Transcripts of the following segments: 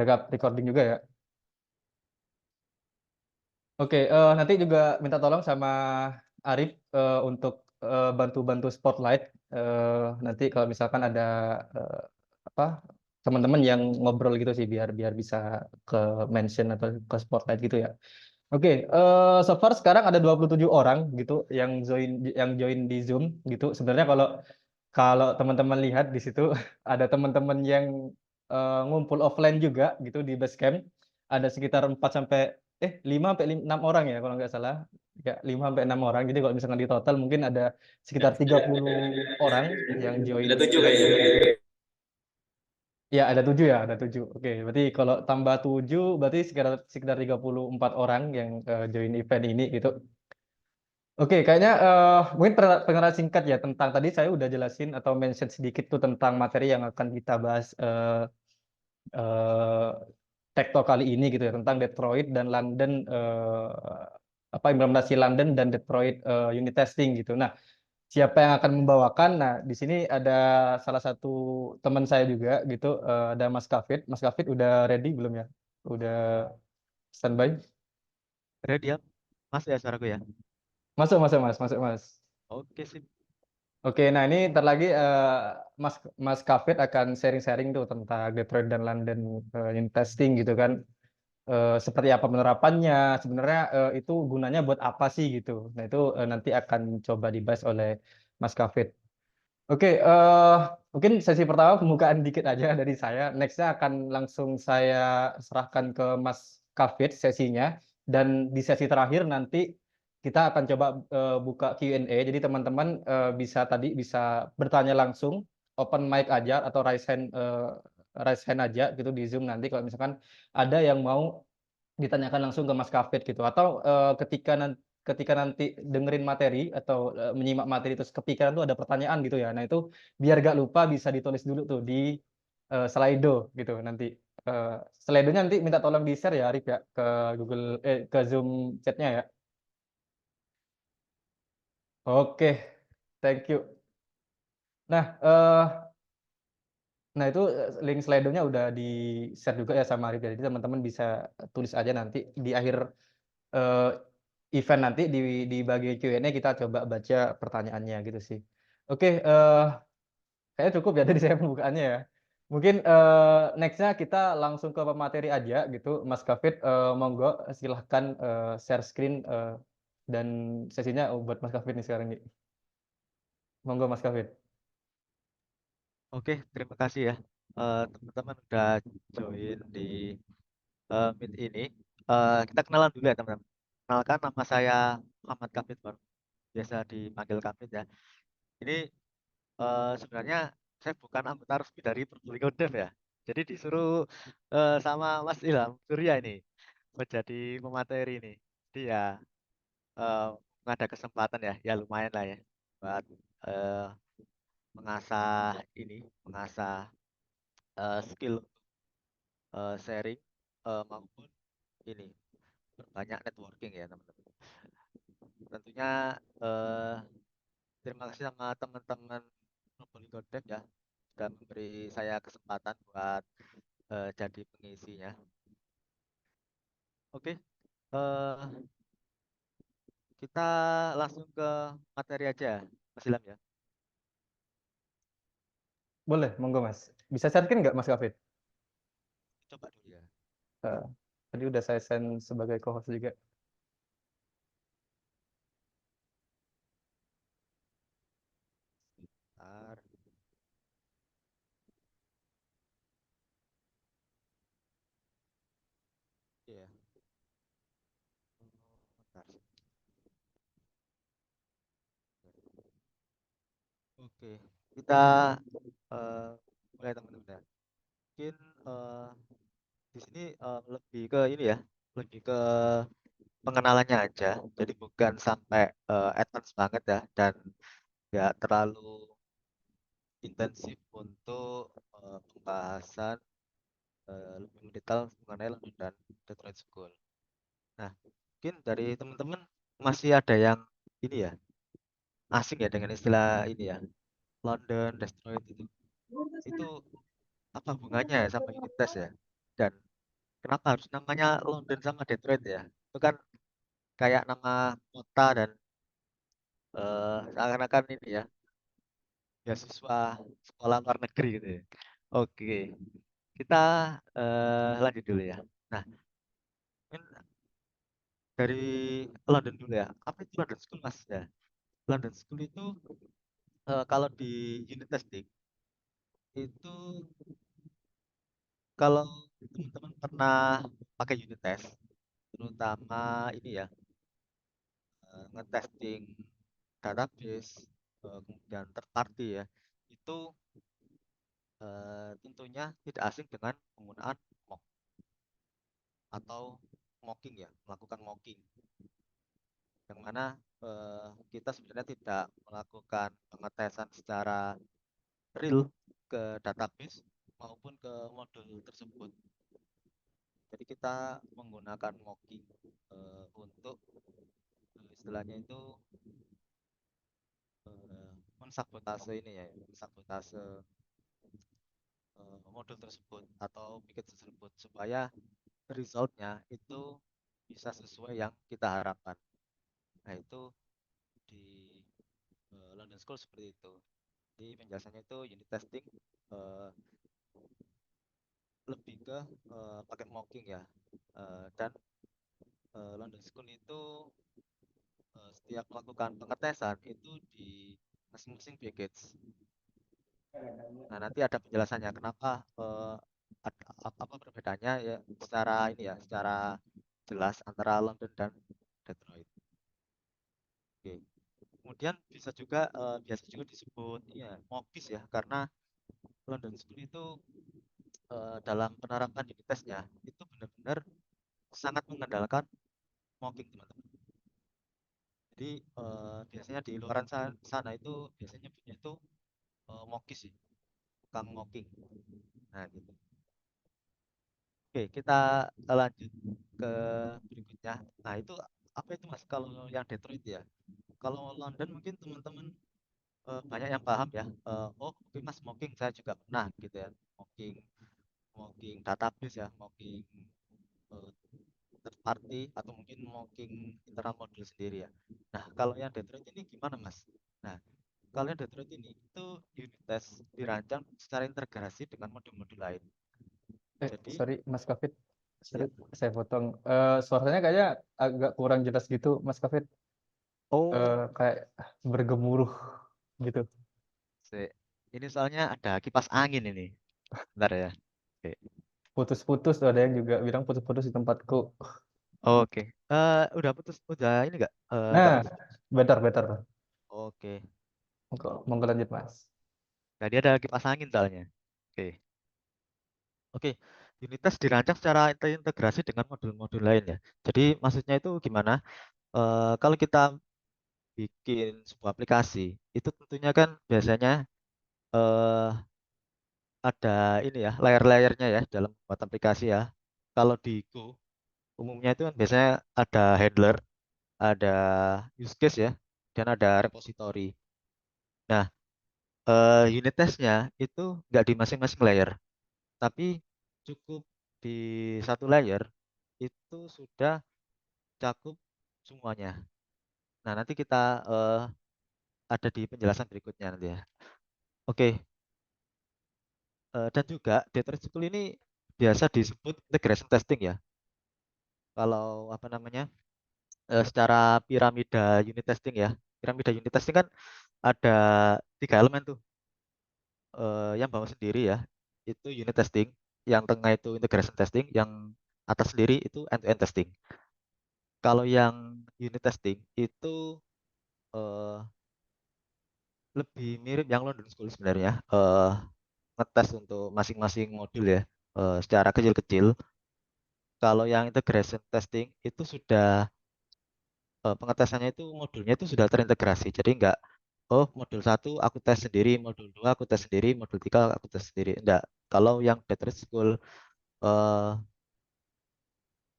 backup recording juga ya. Oke, nanti juga minta tolong sama Arif untuk bantu-bantu spotlight. Nanti kalau misalkan ada eh, apa teman-teman yang ngobrol gitu sih biar biar bisa ke mention atau ke spotlight gitu ya. Oke, so far sekarang ada 27 orang gitu yang join di Zoom gitu. Sebenarnya kalau kalau teman-teman lihat di situ ada teman-teman yang ngumpul offline juga gitu di Basecamp. Ada sekitar 4 sampai 5 sampai 6 orang ya kalau nggak salah. Ya, 5 sampai 6 orang. Jadi kalau misalkan di total mungkin ada sekitar 30 orang yang join Ada 7 di kayaknya. Ya, ada 7 ya, ada 7. Oke, berarti kalau tambah 7 berarti sekitar sekitar 34 orang yang join event ini gitu. Oke, kayaknya mungkin pengenalan singkat ya tentang tadi saya udah jelasin atau mention sedikit tuh tentang materi yang akan kita bahas eh, Tech Talk kali ini gitu ya tentang Detroit dan London implementasi London dan Detroit unit testing gitu. Nah, siapa yang akan membawakan? Nah, di sini ada salah satu teman saya juga gitu, ada Mas Kafid. Mas Kafid udah ready belum ya? Udah standby? Ada dia, Mas ya suaraku ya. Masuk, masuk Mas, masuk Mas. Oke sip. Oke, nah ini ntar lagi Mas Mas Kafid akan sharing-sharing tuh tentang Detroit dan London unit testing gitu kan. Seperti apa penerapannya, sebenarnya itu gunanya buat apa sih gitu. Nah itu nanti akan coba dibahas oleh Mas Kafid. Oke, mungkin sesi pertama pembukaan dikit aja dari saya. Nextnya akan langsung saya serahkan ke Mas Kafid sesinya. Dan di sesi terakhir nanti kita akan coba buka Q&A. Jadi teman-teman bisa bertanya langsung, open mic aja atau raise hand aja gitu di Zoom nanti kalau misalkan ada yang mau ditanyakan langsung ke Mas Kafid gitu. Atau ketika nanti dengerin materi atau menyimak materi terus kepikiran tuh ada pertanyaan gitu ya. Nah itu biar gak lupa bisa ditulis dulu tuh di Slido gitu nanti. Uh, Slido-nya nanti minta tolong di-share ya Arif ya ke ke Zoom chatnya ya. Oke, thank you. Nah, itu link Slido-nya udah di-share juga ya sama Arif ya. Jadi teman-teman bisa tulis aja nanti di akhir eh, event nanti di bagian Q&A kita coba baca pertanyaannya gitu sih. Oke, kayaknya cukup ya dari saya pembukaannya ya. Mungkin nextnya kita langsung ke pemateri aja gitu. Mas Kafid, monggo silahkan share screen dan sesinya buat Mas Kafid nih sekarang nih. Monggo Mas Kafid. Oke, terima kasih ya teman-teman udah join di Meet ini. Kita kenalan dulu ya teman-teman. Kenalkan nama saya Muhammad Kafid Baru, biasa dipanggil Kafid ya. Ini sebenarnya saya bukan anggota resmi dari Probolinggo Dev ya. Jadi disuruh sama Mas Ilham Surya ini menjadi pemateri ini. Jadi ya eh, ada kesempatan ya, ya lumayan lah ya buat eh, mengasah skill sharing maupun ini banyak networking ya teman-teman. Tentunya eh, terima kasih sama teman-teman Probolinggo Dev ya sudah memberi saya kesempatan buat jadi pengisinya. Oke, eh, kita langsung ke materi aja, Mas Ilham ya. Boleh, monggo Mas. Bisa share screen nggak Mas Kafid? Coba dulu ya. Eh, Tadi udah saya send sebagai co-host juga. Bentar. Iya. Bentar. Oke, kita eh, mulai teman-teman ya. Mungkin di sini lebih ke ini ya, lebih ke pengenalannya aja. Jadi bukan sampai advance banget ya, dan nggak terlalu intensif untuk pembahasan lebih mendetail mengenai London dan Detroit School. Nah, mungkin dari teman-teman masih ada yang ini ya, asing ya dengan istilah ini ya, London, Detroit itu apa hubungannya ya sama unit test ya? Dan kenapa harus namanya London sama Detroit ya? Itu kan kayak nama kota dan seakan-akan ini ya, beasiswa sekolah luar negeri gitu ya. Oke, kita lanjut dulu ya. Nah, mungkin dari London dulu ya. Apa itu London School, Mas? Ya, London School itu kalau di unit testing itu, kalau teman-teman pernah pakai unit test, terutama ini ya, ngetesting database, kemudian third party ya, itu tentunya tidak asing dengan penggunaan mock atau mocking ya, melakukan mocking, yang mana kita sebenarnya tidak melakukan pengetesan secara real ke database maupun ke modul tersebut. Jadi kita menggunakan mocking untuk istilahnya itu mensabotase ini ya, mensabotase modul tersebut atau package tersebut supaya resultnya itu bisa sesuai yang kita harapkan. Nah itu di London School seperti itu. Jadi penjelasannya itu unit testing uh, lebih ke pakai mocking ya. Dan London School itu setiap melakukan pengetesan itu di masing-masing package. Nah, nanti ada penjelasannya kenapa apa perbedaannya ya, secara ini ya, secara jelas antara London dan Detroit. Oke. Kemudian bisa juga biasa juga disebut ya MOBIS ya, karena London School itu dalam penerapan unit testnya itu benar-benar sangat mengandalkan mocking, teman-teman. Jadi biasanya di luaran sana itu biasanya punya itu mokis sih, tukang mocking. Nah, gitu. Oke, kita lanjut ke berikutnya. Nah, itu apa itu Mas kalau yang Detroit ya? Kalau London mungkin teman-teman banyak yang paham ya. Oh, oke Mas, mocking saya juga pernah gitu ya. Mocking, mocking database ya, mocking eh, third party atau mungkin mocking internal module sendiri ya. Nah, kalau yang Detroit ini gimana Mas? Nah, kalau yang Detroit ini itu unit test dirancang secara integrasi dengan modul-modul lain. Jadi, Sorry Mas Kafit, sorry ya. saya potong. Suaranya kayaknya agak kurang jelas gitu Mas Kafit. Oh, Kayak bergemuruh gitu. ini soalnya ada kipas angin ini. Bentar ya. Oke. Putus-putus tuh, ada yang juga bilang putus-putus di tempatku. Oke. Udah putus, udah ini nggak Nah, putus. better better. Oke. Monggo lanjut Mas. Tadi ada kipas angin soalnya. Oke. Oke. Unit test dirancang secara terintegrasi dengan modul-modul lain ya. Jadi maksudnya itu gimana? Kalau kita bikin sebuah aplikasi, itu tentunya kan biasanya eh, ada ini ya, layer-layernya ya dalam buat aplikasi ya. Kalau di Go, umumnya itu kan biasanya ada handler, ada use case ya, dan ada repository. Nah, unit testnya itu nggak di masing-masing layer, tapi cukup di satu layer itu sudah cakup semuanya. Nah, nanti kita eh, ada di penjelasan berikutnya nanti ya. Oke, dan juga Detroit School ini biasa disebut integration testing ya. Kalau apa namanya, secara piramida unit testing ya. Piramida unit testing kan ada 3 elemen tuh. Yang bawah sendiri ya, itu unit testing. Yang tengah itu integration testing. Yang atas sendiri itu end-to-end testing. Kalau yang unit testing itu eh, lebih mirip yang London School sebenarnya. Ngetes untuk masing-masing modul ya, secara kecil-kecil. Kalau yang integration testing itu sudah pengetesannya itu modulnya itu sudah terintegrasi. Jadi enggak, oh modul 1 aku tes sendiri, modul 2 aku tes sendiri, modul 3 aku tes sendiri. Enggak. Kalau yang Detroit School eh,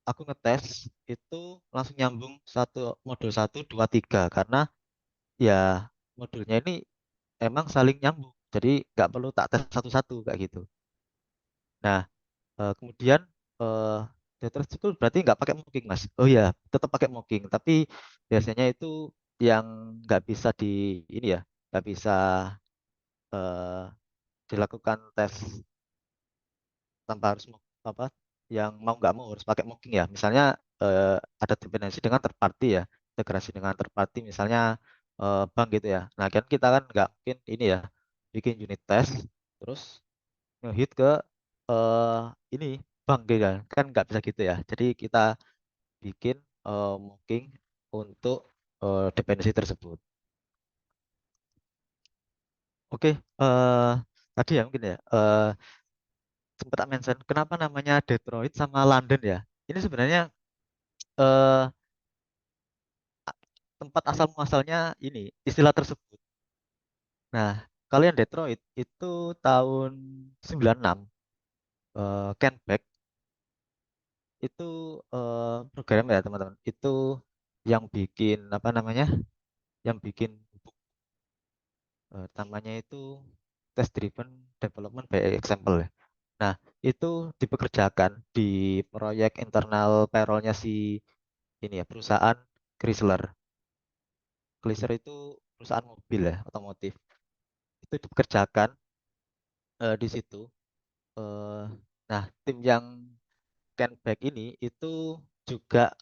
aku ngetes itu langsung nyambung modul 1, 2, 3 karena ya modulnya ini emang saling nyambung. Jadi nggak perlu tak tes satu-satu kayak gitu. Nah, kemudian eh Detroit School berarti nggak pakai mocking, Mas. Oh iya, tetap pakai mocking, tapi biasanya itu yang nggak bisa di ini ya, nggak bisa eh, dilakukan tes tanpa harus apa, yang mau nggak mau harus pakai mocking ya. Misalnya ada dependensi dengan third party ya, integrasi dengan third party, misalnya bank gitu ya. Nah kan kita kan nggak mungkin ini ya, bikin unit test terus ngehit ke eh ini bank gitu kan nggak bisa gitu ya. Jadi kita bikin mocking untuk dependensi tersebut. Oke, tadi ya mungkin ya sempat tak mention kenapa namanya Detroit sama London ya. Ini sebenarnya eh, tempat asal muasalnya ini istilah tersebut. Nah, kalau yang Detroit itu tahun 96, Ken Beck itu program ya teman-teman. Itu yang bikin apa namanya? Yang bikin namanya itu Test Driven Development by Example ya. Nah, itu dipekerjakan di proyek internal payroll-nya si ini ya perusahaan Chrysler. Chrysler itu perusahaan mobil ya, otomotif. Itu dipekerjakan di situ. Eh, nah, tim yang Canback ini itu juga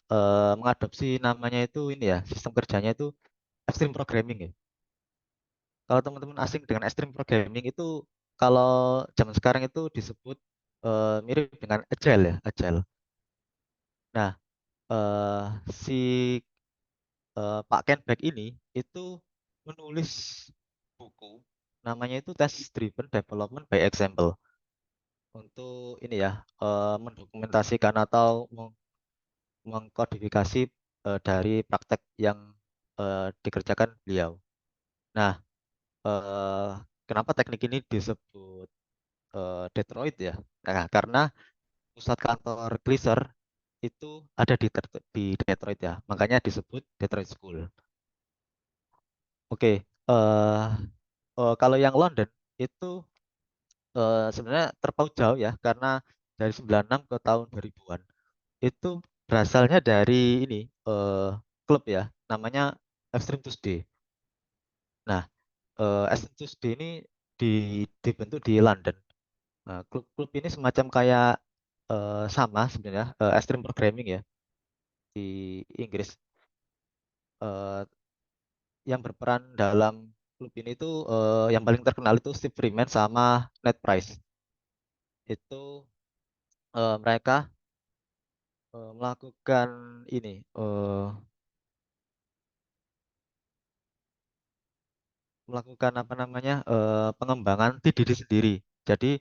mengadopsi namanya itu ini ya, sistem kerjanya itu extreme programming ya. Kalau teman-teman asing dengan extreme programming itu kalau zaman sekarang itu disebut mirip dengan agile ya, agile. Nah, si Pak Canback ini itu menulis buku namanya itu Test Driven Development by Example untuk ini ya mendokumentasikan atau mengkodifikasi dari praktek yang dikerjakan beliau. Nah, eh, kenapa teknik ini disebut Detroit ya? Nah, karena pusat kantor Glisser itu ada di Detroit ya, makanya disebut Detroit School. Oke, kalau yang London itu sebenarnya terpaut jauh ya, karena dari 96 ke tahun 2000-an itu berasalnya dari ini klub ya, namanya Extreme Tuesday. Nah, Extreme Tuesday ini dibentuk di London. Nah, klub-klub ini semacam kayak sama sebenarnya Extreme Programming ya di Inggris. Eh, yang berperan dalam klub ini tuh yang paling terkenal itu Steve Freeman sama Ned Price. Itu mereka melakukan ini melakukan apa namanya pengembangan TDD sendiri. Jadi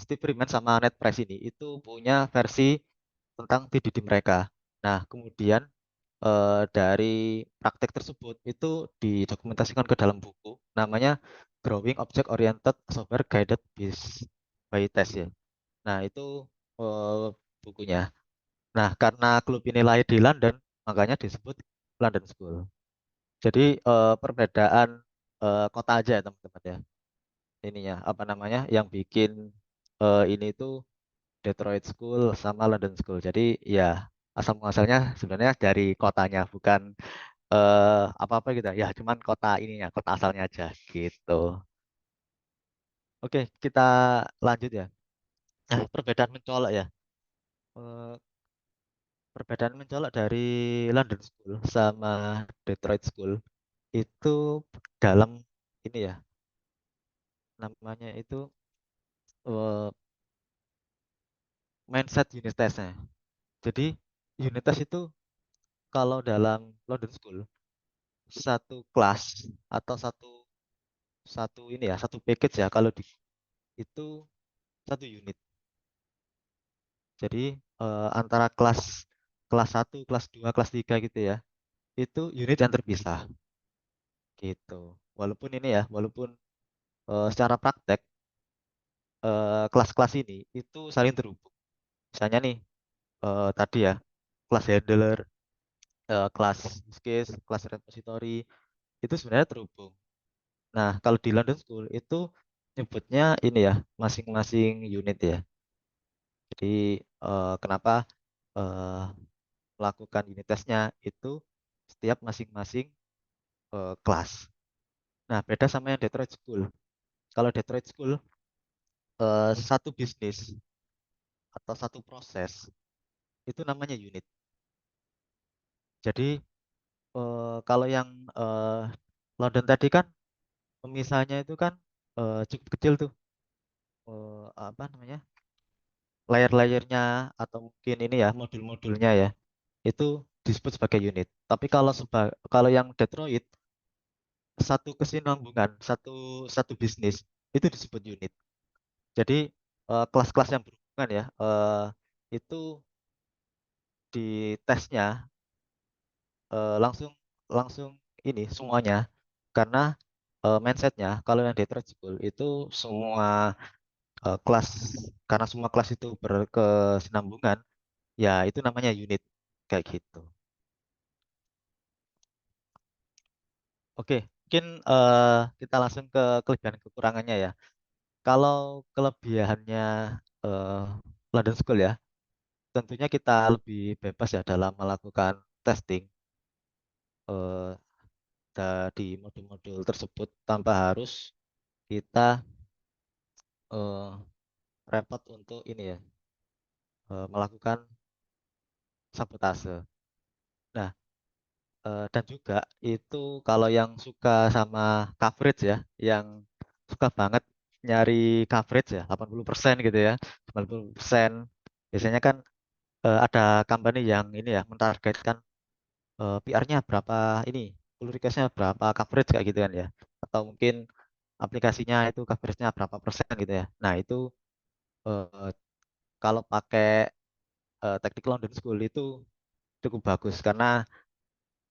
Steve Freeman sama Ned Price ini itu punya versi tentang TDD mereka. Nah, kemudian dari praktek tersebut itu didokumentasikan ke dalam buku namanya Growing Object Oriented Software Guided by Test ya. Nah, itu bukunya. Nah, karena klub ini lahir di London, makanya disebut London School. Jadi perbedaan kota aja ya teman-teman ya. Ininya apa namanya yang bikin ini tuh Detroit School sama London School. Jadi ya asal muasalnya sebenarnya dari kotanya bukan apa-apa gitu. Ya cuman kota ininya, kota asalnya aja gitu. Oke, kita lanjut ya. Nah, perbedaan mencolok ya. Eh, Perbedaan mencolok dari London School sama Detroit School itu dalam ini ya, namanya itu eh, mindset unit testnya. Jadi unit test itu kalau dalam London School satu kelas atau satu satu ini ya satu package ya kalau di itu satu unit. Jadi antara kelas kelas satu kelas 2 kelas 3 gitu ya. Itu unit yang terpisah gitu. Walaupun ini ya, walaupun secara praktek kelas-kelas ini itu saling terhubung. Misalnya nih tadi ya, kelas handler, kelas use case, kelas repository itu sebenarnya terhubung. Nah, kalau di London School itu nyebutnya ini ya, masing-masing unit ya. Jadi kenapa eh, melakukan unit testnya itu setiap masing-masing kelas. Nah, beda sama yang Detroit School. Kalau Detroit School, satu bisnis atau satu proses itu namanya unit. Jadi kalau yang eh, London tadi kan pemisahnya itu kan cukup kecil tuh, apa namanya, layer-layernya atau mungkin ini ya modul-modulnya ya itu disebut sebagai unit. Tapi kalau yang Detroit, satu kesinambungan, satu satu bisnis itu disebut unit. Jadi kelas-kelas yang berhubungan ya, itu di tesnya langsung langsung ini semuanya, karena mindsetnya kalau yang Detroit School itu semua kelas, karena semua kelas itu berkesinambungan, ya itu namanya unit kayak gitu. Oke, mungkin kita langsung ke kelebihan kekurangannya ya. Kalau kelebihannya eh, London School ya, tentunya kita lebih bebas ya dalam melakukan testing eh, di modul-modul tersebut tanpa harus kita eh, repot untuk ini ya, melakukan sabotase. Nah, dan juga itu kalau yang suka sama coverage ya, yang suka banget nyari coverage ya, 80% gitu ya, 90%. Biasanya kan ada company yang ini ya, mentargetkan PR-nya berapa ini, pull request-nya berapa coverage kayak gitu kan ya. Atau mungkin aplikasinya itu coverage-nya berapa persen gitu ya. Nah, itu eh, kalau pakai teknik London School itu cukup bagus karena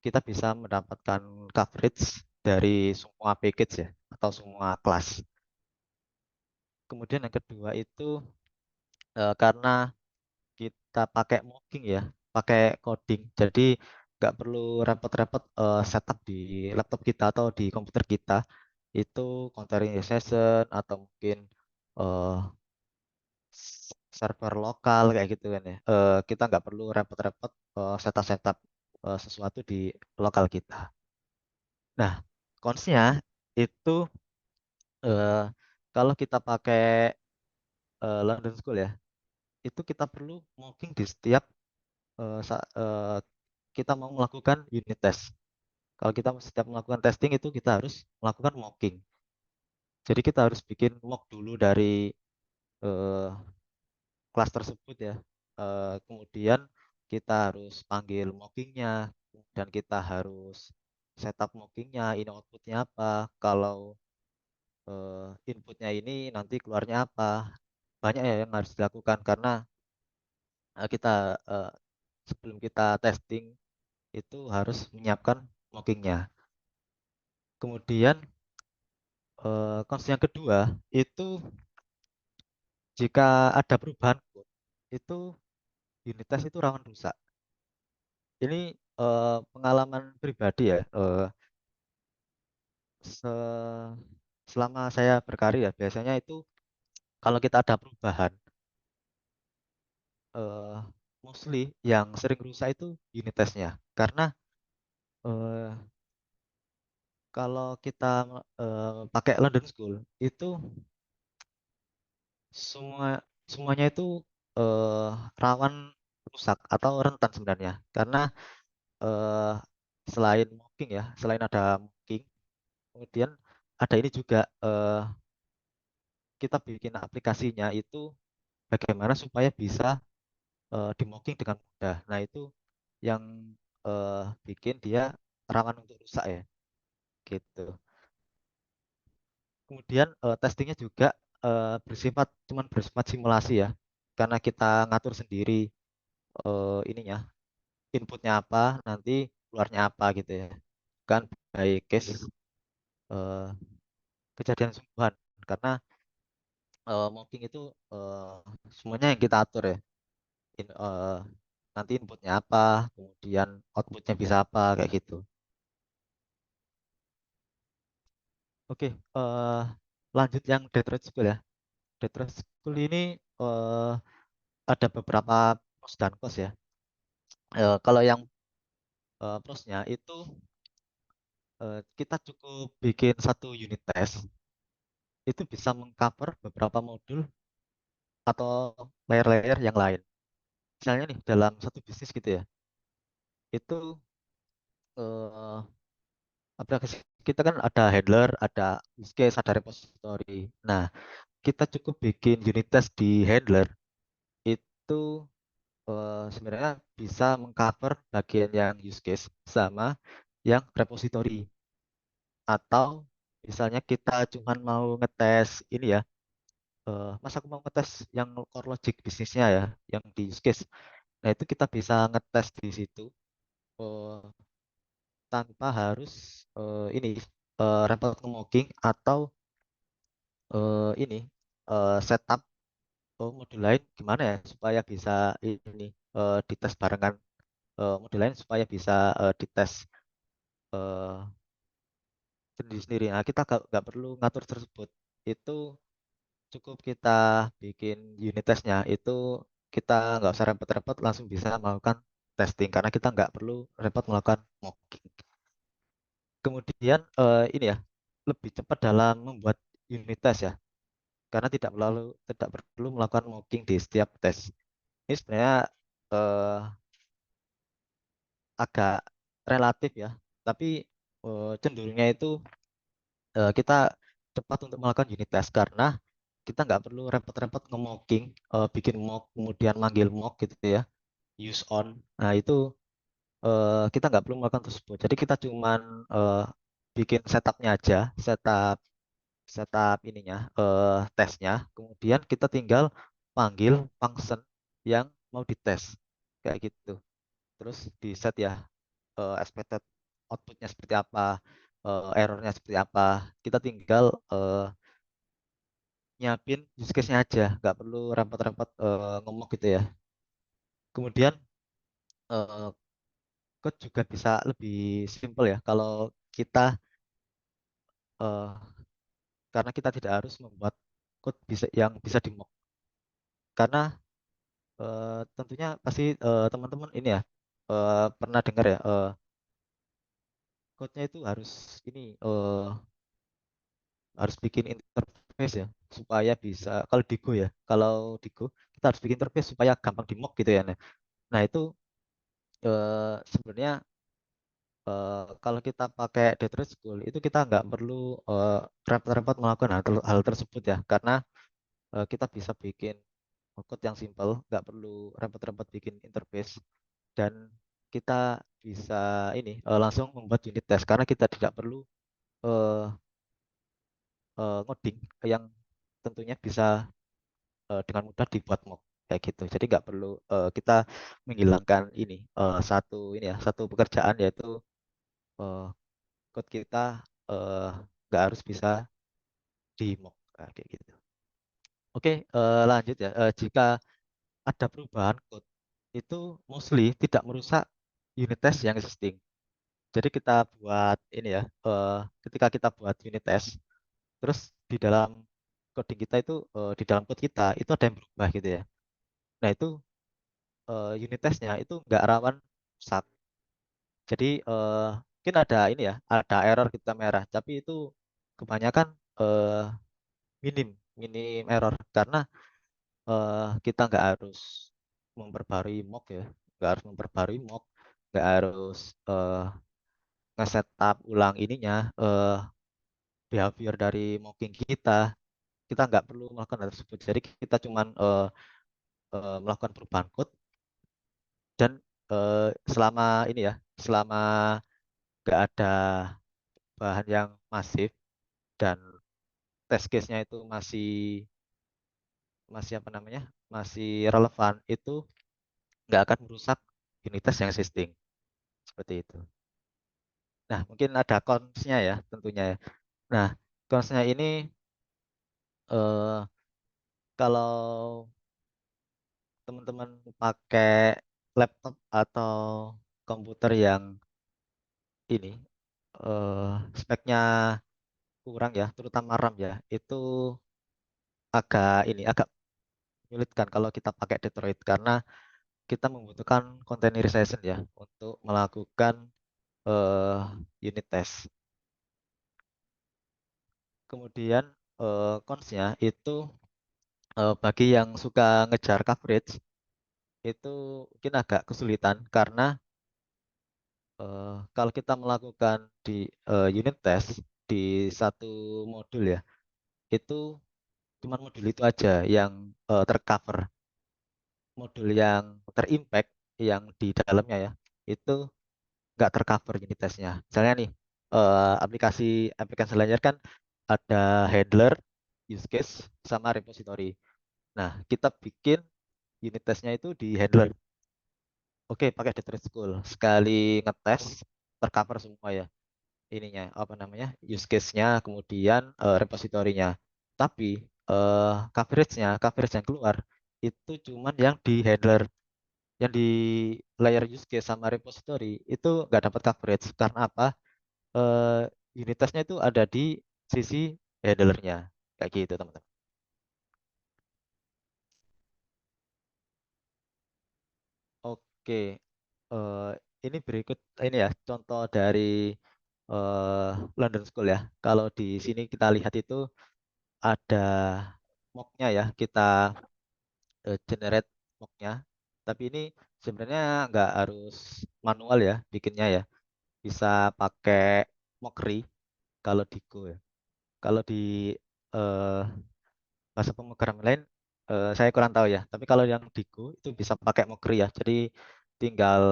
kita bisa mendapatkan coverage dari semua package ya atau semua kelas. Kemudian yang kedua itu karena kita pakai mocking ya, pakai coding. Jadi nggak perlu repot-repot setup di laptop kita atau di komputer kita. Itu containing session atau mungkin eh, server lokal kayak gitu kan ya. Kita nggak perlu repot-repot setup-setup sesuatu di lokal kita. Nah, cons-nya itu eh, kalau kita pakai London School ya, itu kita perlu mocking di setiap kita mau melakukan unit test. Kalau kita setiap melakukan testing itu kita harus melakukan mocking. Jadi kita harus bikin mock dulu dari eh, kelas tersebut ya. Kemudian kita harus panggil mockingnya, dan kita harus setup mockingnya, ini outputnya apa, kalau inputnya ini nanti keluarnya apa. Banyak ya yang harus dilakukan karena kita sebelum kita testing itu harus menyiapkan mockingnya. Kemudian kons yang kedua itu jika ada perubahan code, itu unit test itu rawan rusak. Ini pengalaman pribadi ya. Se- Selama saya berkarir ya, biasanya itu kalau kita ada perubahan, eh, mostly yang sering rusak itu unit testnya. Karena eh, kalau kita pakai London School itu semua semuanya itu eh, rawan rusak atau rentan sebenarnya. Karena eh, selain mocking ya, selain ada mocking, kemudian ada ini juga kita bikin aplikasinya itu bagaimana supaya bisa di mocking dengan mudah. Nah, itu yang bikin dia rawan untuk rusak ya, gitu. Kemudian testingnya juga cuman bersifat simulasi ya, karena kita ngatur sendiri ininya, inputnya apa, nanti keluarnya apa gitu ya. Kan by case eh, kejadian sungguhan, karena mocking itu eh, semuanya yang kita atur ya. Nanti inputnya apa, kemudian outputnya bisa apa kayak gitu. Oke, lanjut yang Detroit School ya. Detroit School ini eh, ada beberapa pros dan cons ya. Kalau yang prosnya itu kita cukup bikin satu unit test itu bisa mengcover beberapa modul atau layer-layer yang lain. Misalnya nih dalam satu bisnis gitu ya, itu eh, aplikasi kita kan ada handler, ada use case, ada repository. Nah, kita cukup bikin unit test di handler itu sebenarnya bisa mengcover bagian yang use case sama yang repository. Atau misalnya kita cuman mau ngetes ini ya, masa aku mau ngetes yang core logic bisnisnya ya, yang di use case. Nah, itu kita bisa ngetes di situ eh, tanpa harus ini repot nge-mocking atau ini setup modul lain gimana ya supaya bisa ini dites barengan modul lain supaya bisa dites eh, sendiri-sendiri. Nah, kita nggak perlu ngatur tersebut. Itu cukup kita bikin unit testnya itu kita nggak usah repot-repot langsung bisa melakukan testing karena kita nggak perlu repot melakukan mocking. Kemudian ini ya lebih cepat dalam membuat unit test ya karena tidak perlu melakukan mocking di setiap tes. Ini sebenarnya eh, agak relatif ya, tapi cenderungnya itu kita cepat untuk melakukan unit test karena kita nggak perlu repot-repot nge-mocking, bikin mock kemudian manggil mock gitu ya, use on. Nah itu kita nggak perlu melakukan tersebut. Jadi kita cuman bikin setupnya aja, setup setup ininya, tesnya. Kemudian kita tinggal panggil function yang mau dites kayak gitu. Terus di set ya expected outputnya seperti apa, errornya seperti apa. Kita tinggal nyiapin use case-nya aja, nggak perlu repot-repot ngomong gitu ya. Kemudian eh, code juga bisa lebih simple ya kalau kita eh, karena kita tidak harus membuat code yang bisa di mock. Karena tentunya pasti teman-teman ini ya pernah dengar ya code-nya itu harus ini harus bikin interface ya supaya bisa kalau di Go ya kita harus bikin interface supaya gampang di mock gitu ya. Nah itu sebenarnya kalau kita pakai Detroit School itu kita nggak perlu eh, repot-repot melakukan hal tersebut ya karena kita bisa bikin code yang simple nggak perlu repot-repot bikin interface dan kita bisa ini langsung membuat unit test karena kita tidak perlu eh, ngoding yang tentunya bisa dengan mudah dibuat mock kayak gitu jadi nggak perlu kita menghilangkan ini satu pekerjaan yaitu eh, code kita eh, nggak harus bisa di mock kayak gitu. Oke, lanjut ya. Jika ada perubahan code itu mostly tidak merusak unit test yang existing. Jadi kita buat ini ya, ketika kita buat unit test, terus di dalam coding kita itu di dalam code kita itu ada yang berubah gitu ya. Nah itu unit testnya itu nggak rawan rusak. Jadi mungkin ada ini ya, ada error kita merah, tapi itu kebanyakan minim minim error karena kita nggak harus memperbarui mock ya, nggak harus memperbarui mock, nggak harus nge-setup ulang ininya behavior dari mocking kita nggak perlu melakukan hal tersebut. Jadi kita cuman melakukan perubahan code dan selama ini ya, selama nggak ada bahan yang masif dan test case-nya itu masih masih apa namanya, masih relevan, itu nggak akan merusak unitas yang existing seperti itu. Nah, mungkin ada cons-nya ya tentunya ya. Nah, cons-nya ini eh, kalau teman-teman pakai laptop atau komputer yang ini speknya kurang ya, terutama RAM ya, itu agak ini agak menyulitkan kalau kita pakai Detroit karena kita membutuhkan containerization ya untuk melakukan eh, unit test. Kemudian cons-nya itu bagi yang suka ngejar coverage itu mungkin agak kesulitan karena kalau kita melakukan di unit test di satu modul ya, itu cuma modul itu aja yang tercover. Modul yang terimpact yang di dalamnya ya, itu nggak tercover unit testnya. Misalnya nih, aplikasi aplikasi lainnya kan ada handler, use case, sama repository. Nah, kita bikin unit testnya itu di handler. Oke, pakai Detroit School. Sekali ngetes, tercover semua ya. Ininya, apa namanya, use case-nya, kemudian repositorinya. Tapi coverage yang keluar, itu cuman yang di handler. Yang di layer use case sama repository, itu nggak dapat coverage. Karena apa? Unit testnya itu ada di sisi handlernya. Kayak gitu, teman-teman. Oke, eh, ini berikut ini ya contoh dari London School ya. Kalau di sini kita lihat itu ada mocknya ya, kita generate mocknya. Tapi ini sebenarnya nggak harus manual ya bikinnya ya. Bisa pakai Mockry kalau di Go ya. Kalau di eh, bahasa pemrograman lain saya kurang tahu ya. Tapi kalau yang di Go itu bisa pakai Mockry ya. Jadi tinggal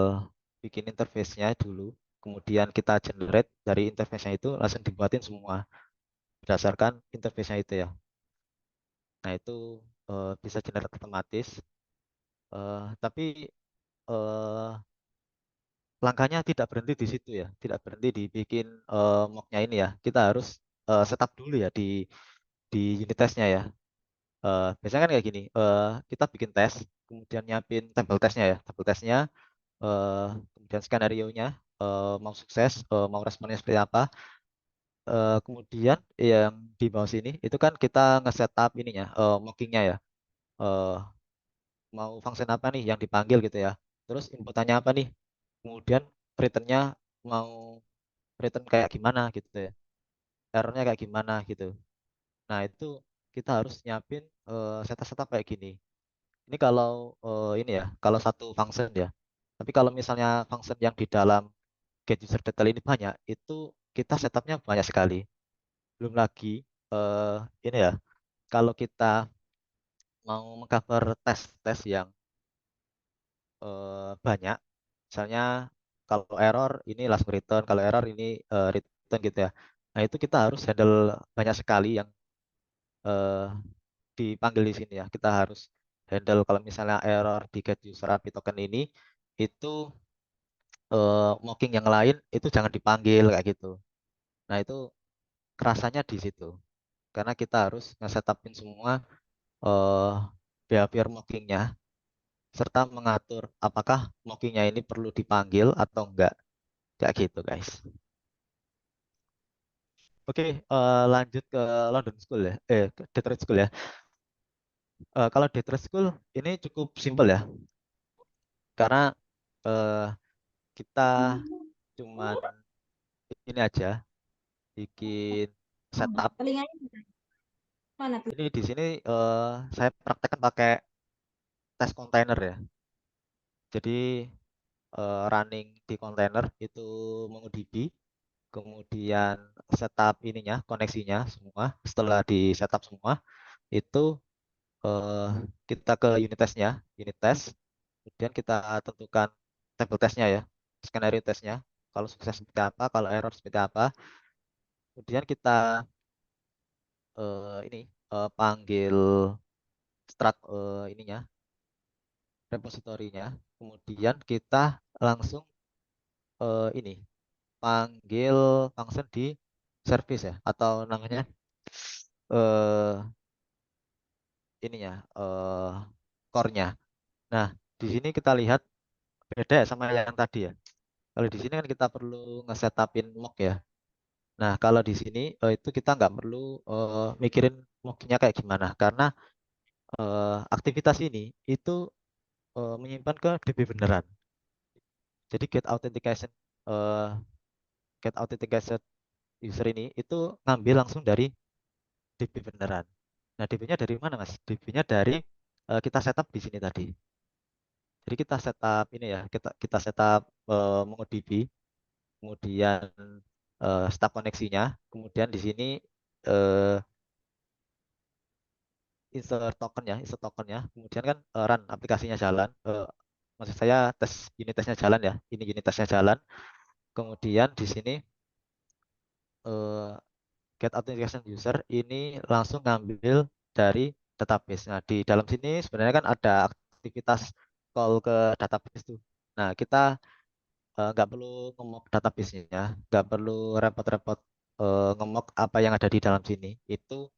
bikin interface-nya dulu, kemudian kita generate dari interface-nya itu langsung dibuatin semua berdasarkan interface-nya itu ya. Nah, itu bisa generate otomatis. Tapi eh, langkahnya tidak berhenti di situ ya, tidak berhenti dibikin mock-nya ini ya. Kita harus setup dulu ya di unit test-nya ya. Biasanya kan kayak gini, kita bikin tes, kemudian nyiapin tabel tesnya ya, tabel tesnya, kemudian skenario-nya, mau sukses, mau responnya seperti apa. Kemudian yang di bawah sini itu kan kita nge-setup ininya, mockingnya ya. Eh, Mau function apa nih yang dipanggil gitu ya. Terus inputannya apa nih. Kemudian returnnya mau return kayak gimana gitu ya. Errornya kayak gimana gitu. Nah itu kita harus nyiapin setup-setup kayak gini. Ini kalau ini ya, kalau satu function ya. Tapi kalau misalnya function yang di dalam get user detail ini banyak, itu kita setupnya banyak sekali. Belum lagi eh, ini ya, kalau kita mau mengcover tes-tes yang banyak, misalnya kalau error ini langsung return, kalau error ini return gitu ya. Nah itu kita harus handle banyak sekali yang eh, dipanggil di sini ya. Kita harus handle kalau misalnya error di get user API token ini, itu mocking yang lain itu jangan dipanggil kayak gitu. Nah itu kerasanya di situ. Karena kita harus nge-setupin semua eh, behavior mockingnya serta mengatur apakah mockingnya ini perlu dipanggil atau enggak. Kayak gitu guys. Oke, lanjut ke London School ya, ke Detroit School ya. Kalau Detroit School ini cukup simpel ya, karena eh, kita cuman ini aja bikin setup. Telinganya mana tuh? Ini di sini saya praktekkan pakai test container ya. Jadi running di container itu MongoDB, kemudian setup ininya, koneksinya semua. Setelah di setup semua, itu eh, kita ke unit testnya, unit test. Kemudian kita tentukan table testnya ya, skenario testnya. Kalau sukses seperti apa, kalau error seperti apa. Kemudian kita ini panggil struct ininya, repositorinya. Kemudian kita langsung ini panggil function di service ya, atau namanya eh ininya core-nya. Nah, di sini kita lihat beda ya sama yang tadi ya. Kalau di sini kan kita perlu nge-setupin mock ya. Nah, kalau di sini itu kita nggak perlu mikirin mockingnya kayak gimana, karena aktivitas ini itu menyimpan ke DB beneran. Jadi eh, get authentication user ini itu ngambil langsung dari DB beneran. Nah, DB-nya dari mana, Mas? DB-nya dari kita setup di sini tadi. Jadi kita setup ini ya, kita setup MongoDB, kemudian start koneksinya, kemudian di sini eh, insert token ya, kemudian kan run aplikasinya jalan. Maksud saya unit tesnya jalan ya, ini unit tesnya jalan. Kemudian di sini eh, get authentication user ini langsung ngambil dari database. Nah, di dalam sini sebenarnya kan ada aktivitas call ke database tuh. Nah, kita nggak perlu ngemok database-nya, nggak perlu repot-repot ngemok apa yang ada di dalam sini. Itu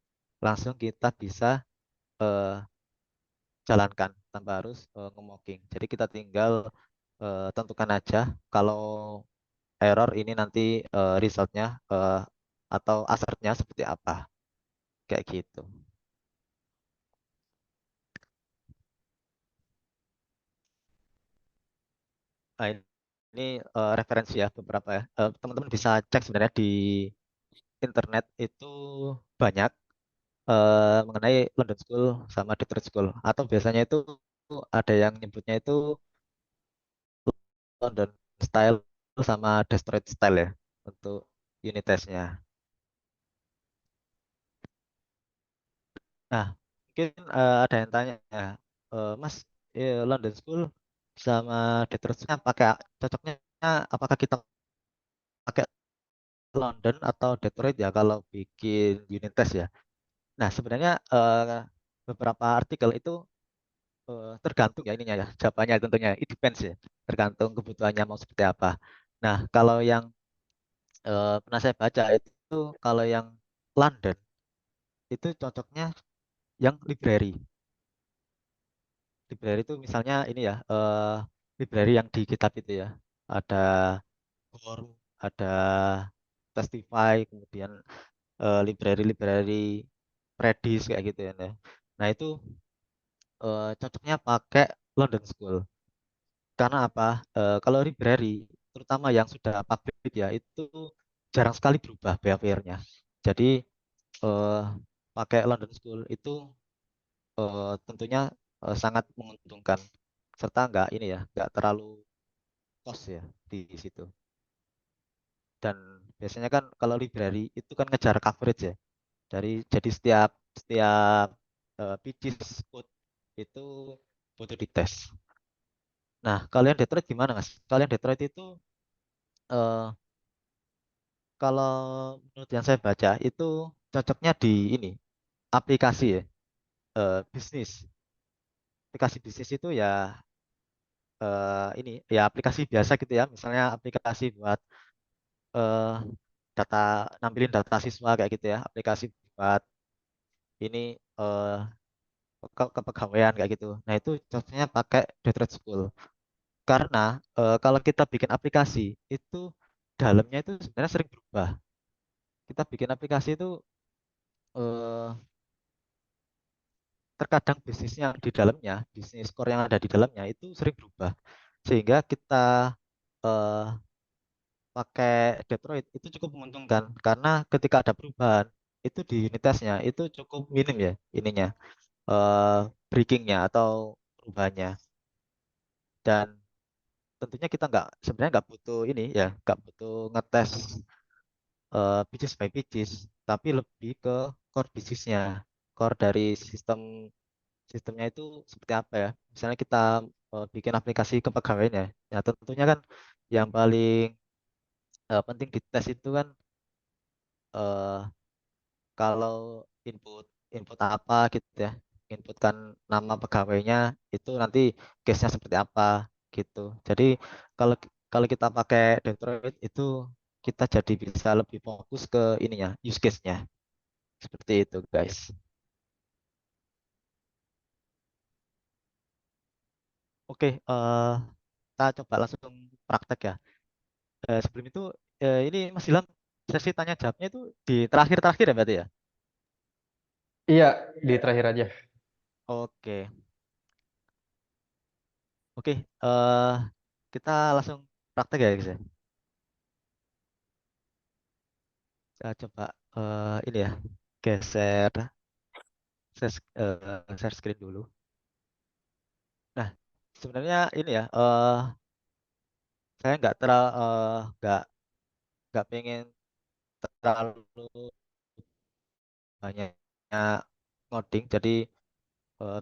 langsung kita bisa eh, jalankan tanpa harus ngemoking. Jadi kita tinggal tentukan aja kalau error ini nanti resultnya atau assertnya seperti apa, kayak gitu. Nah, ini referensi ya beberapa ya. Teman-teman bisa cek sebenarnya di internet itu banyak mengenai London School sama Detroit School. Atau biasanya itu ada yang nyebutnya itu London Style sama Detroit Style ya untuk unit testnya. Nah, mungkin ada yang tanya, Mas, London School sama Detroit School pakai cocoknya apakah kita pakai London atau Detroit ya kalau bikin unit test ya? Nah, sebenarnya beberapa artikel itu tergantung ya ininya ya, jawabannya tentunya it depends ya, tergantung kebutuhannya mau seperti apa. Nah, kalau yang pernah saya baca itu kalau yang London itu cocoknya yang library. Library itu misalnya ini ya, library yang di GitHub itu ya, ada Form, ada Testify, kemudian library-library Redis kayak gitu ya. Nah, itu cocoknya pakai London School. Karena apa? Kalau library, terutama yang sudah public ya, itu jarang sekali berubah behavior-nya. Jadi eh, pakai London School itu tentunya sangat menguntungkan, serta nggak terlalu cost ya di situ. Dan biasanya kan kalau library itu kan ngejar coverage ya. Jadi setiap setiap pieces code itu butuh dites. Nah, kalian Detroit gimana, Mas? Kalian Detroit itu eh, kalau menurut yang saya baca itu cocoknya di ini aplikasi ya, bisnis. Aplikasi bisnis itu ya ini ya aplikasi biasa gitu ya. Misalnya aplikasi buat eh, data nampilin data siswa kayak gitu ya. Aplikasi buat ini kepegawaian kayak gitu. Nah, itu cocoknya pakai Detroit School. Karena kalau kita bikin aplikasi itu dalamnya itu sebenarnya sering berubah. Kita bikin aplikasi itu eh, terkadang bisnisnya di dalamnya, bisnis core yang ada di dalamnya itu sering berubah. Sehingga kita eh, pakai Detroit itu cukup menguntungkan karena ketika ada perubahan itu di unit testnya itu cukup minim ya ininya eh, breakingnya atau perubahannya. Dan tentunya kita sebenarnya nggak butuh ini ya, nggak butuh ngetes pieces by pieces, tapi lebih ke core bisnisnya, core dari sistemnya itu seperti apa ya. Misalnya kita bikin aplikasi kepegawaian ya, ya tentunya kan yang paling penting di tes itu kan eh, kalau input input apa gitu ya, inputkan nama pegawainya itu nanti case-nya seperti apa gitu. Jadi kalau kalau kita pakai Detroit itu kita jadi bisa lebih fokus ke ininya, use case-nya. Seperti itu, guys. Oke, kita coba langsung praktek ya. Sebelum itu ini Mas Ilham sesi tanya jawabnya itu di terakhir-terakhir ya berarti ya? Iya, di terakhir aja. Oke, oke. Kita langsung praktek ya, guys ya. Saya coba ini ya, geser share screen dulu. Nah, sebenarnya ini ya, saya nggak pengen terlalu banyak ngoding. Jadi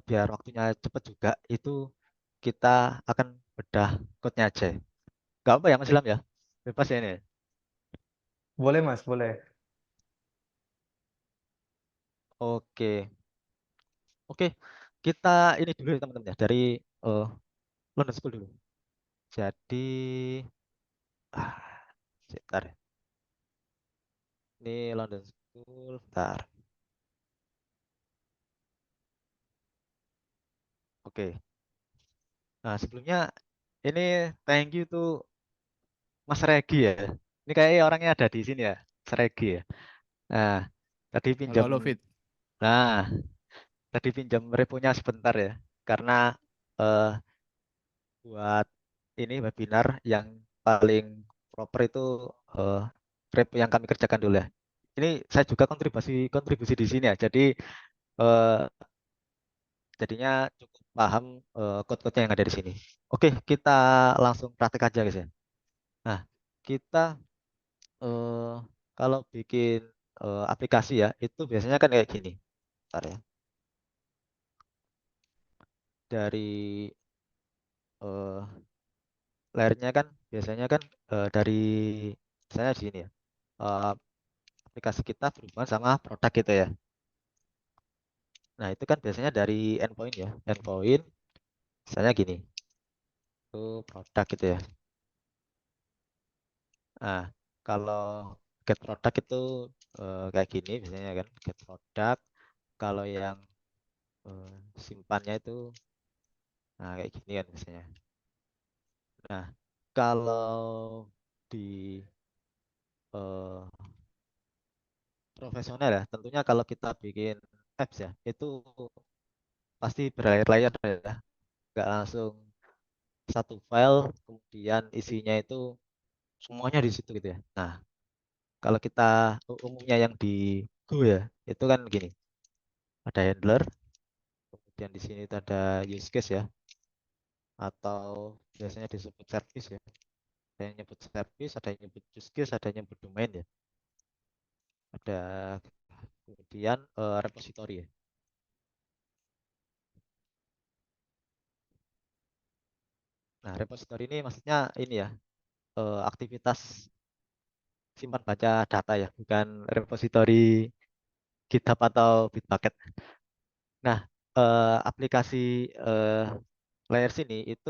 biar waktunya cepet juga, itu kita akan bedah code-nya aja. Gak apa ya Mas Ilham ya? Bebas ya ini. Boleh Mas, boleh. Oke, oke. Kita ini dulu ya teman-teman ya, dari eh, London School dulu. Jadi, ah, sebentar ya. Ini London School, bentar. Oke. Nah, sebelumnya ini thank you tuh Mas Regi ya. Ini kayaknya orangnya ada di sini ya, Mas Regi ya. Nah, tadi Halo, pinjam, halo Fit. nah, tadi pinjam reponya sebentar ya. Karena eh, buat ini webinar yang paling proper itu eh, repo yang kami kerjakan dulu ya. Ini saya juga kontribusi kontribusi di sini ya. Jadi eh, jadinya cukup paham code-code yang ada di sini. Oke, kita langsung praktek aja guys ya. Nah, kita eh, kalau bikin aplikasi ya, itu biasanya kan kayak gini. Bentar ya. Dari eh, layarnya kan biasanya kan dari misalnya di sini ya. eh, Aplikasi kita berhubungan sama produk gitu ya. Nah, itu kan biasanya dari endpoint ya. Endpoint misalnya gini. Itu produk gitu ya. Nah, kalau get product itu kayak gini biasanya kan get product. Kalau yang eh, simpannya itu nah kayak gini kan biasanya. Nah, kalau di eh, profesional ya, tentunya kalau kita bikin apps ya, itu pasti berlayar-layar ya, nggak langsung satu file, kemudian isinya itu semuanya di situ gitu ya. Nah, kalau kita umumnya yang di Go ya, itu kan gini, ada handler, kemudian di sini itu ada use case ya, atau biasanya disebut service ya. Ada yang nyebut service, ada yang nyebut use case, ada yang nyebut domain ya. Ada kemudian repository ya. Nah, repository ini maksudnya ini ya, aktivitas simpan baca data ya, bukan repository GitHub atau Bitbucket. Nah, aplikasi eh, layer sini itu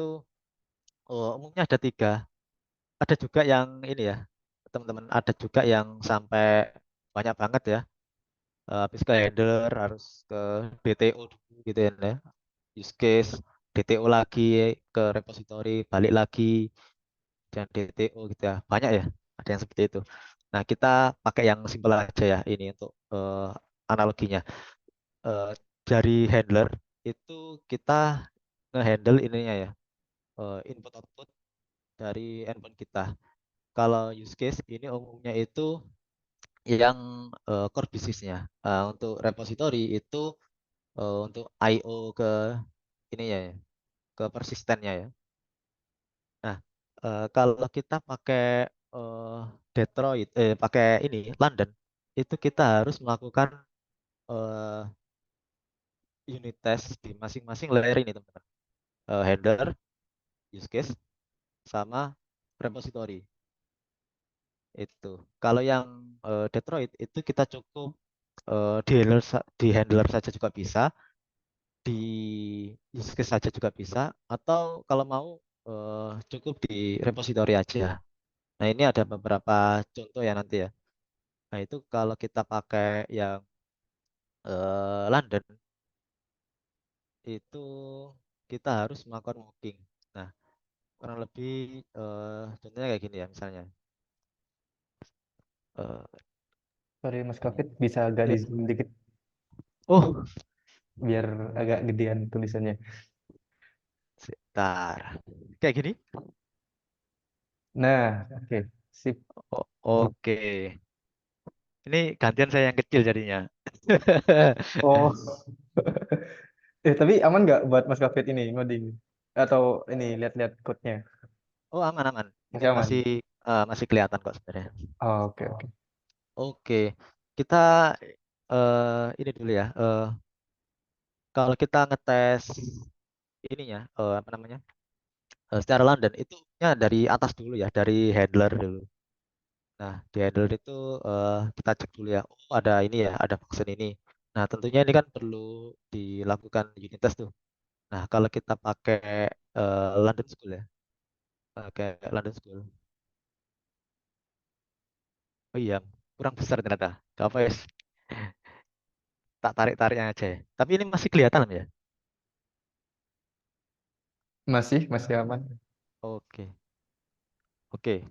umumnya ada tiga. Ada juga yang ini ya, teman-teman. Ada juga yang sampai banyak banget ya. Habis ke header harus ke DTO dulu gitu ya. Use case, DTO lagi ke repository, balik lagi dan DTO gitu ya. Banyak ya. Ada yang seperti itu. Nah, kita pakai yang simpel aja ya ini untuk analoginya. Eh, dari handler itu kita ngehandle ininya ya, input output dari endpoint kita. Kalau use case ini umumnya itu yang core bisnisnya. Untuk repository itu untuk I/O ke ini ya, ke persistennya ya. Nah, kalau kita pakai eh, Detroit, pakai ini London, itu kita harus melakukan eh, unit test di masing-masing layer ini teman-teman. Header, use case, sama repository itu. Kalau yang Detroit itu kita cukup di handler saja juga bisa, di use case saja juga bisa, atau kalau mau cukup di repository aja. Nah, ini ada beberapa contoh ya nanti ya. Nah, itu kalau kita pakai yang London itu kita harus melakukan mocking. Nah, kurang lebih contohnya kayak gini ya misalnya. Eh, Sorry Mas Kafit, bisa agak ya. di zoom dikit. Oh, biar agak gedean tulisannya. Sebentar. Kayak gini? Nah, oke, sip. Oke. Ini gantian saya yang kecil jadinya. Oh, tapi aman nggak buat Mas Kafit ini ngoding? Atau ini lihat-lihat code-nya? Oh, aman aman. Ini Masih aman? masih kelihatan kok sebenarnya. Oh, oke, oke. Oke. Kita ini dulu ya. Kalau kita ngetes ininya apa namanya? Secara London itu dari atas dulu ya, dari handler dulu. Nah, di handler itu kita cek dulu ya. Oh, ada ini ya, ada function ini. Nah, tentunya ini kan perlu dilakukan unit test tuh. Nah, kalau kita pakai London School ya, pakai London School. Oh iya, kurang besar ternyata. Gak apa ya, tak tarik-tariknya aja ya. Tapi ini masih kelihatan ya. Masih aman. Oke, oke,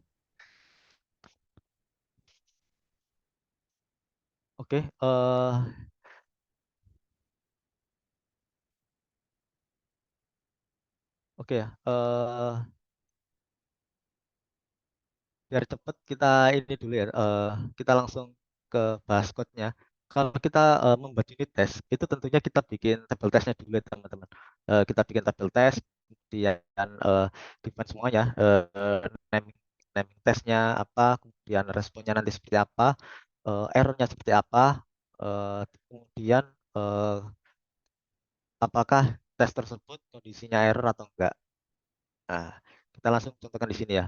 oke. Oke ya. Biar cepet kita ini dulu ya. Kita langsung ke bahas code-nya. Kalau kita membuat unit test, itu tentunya kita bikin tabel testnya dulu ya, teman-teman. Kita bikin tabel test, kemudian define semuanya, naming, naming testnya apa, kemudian responnya nanti seperti apa, errornya seperti apa, kemudian eh, apakah tes tersebut kondisinya error atau enggak. Nah, kita langsung contohkan di sini ya.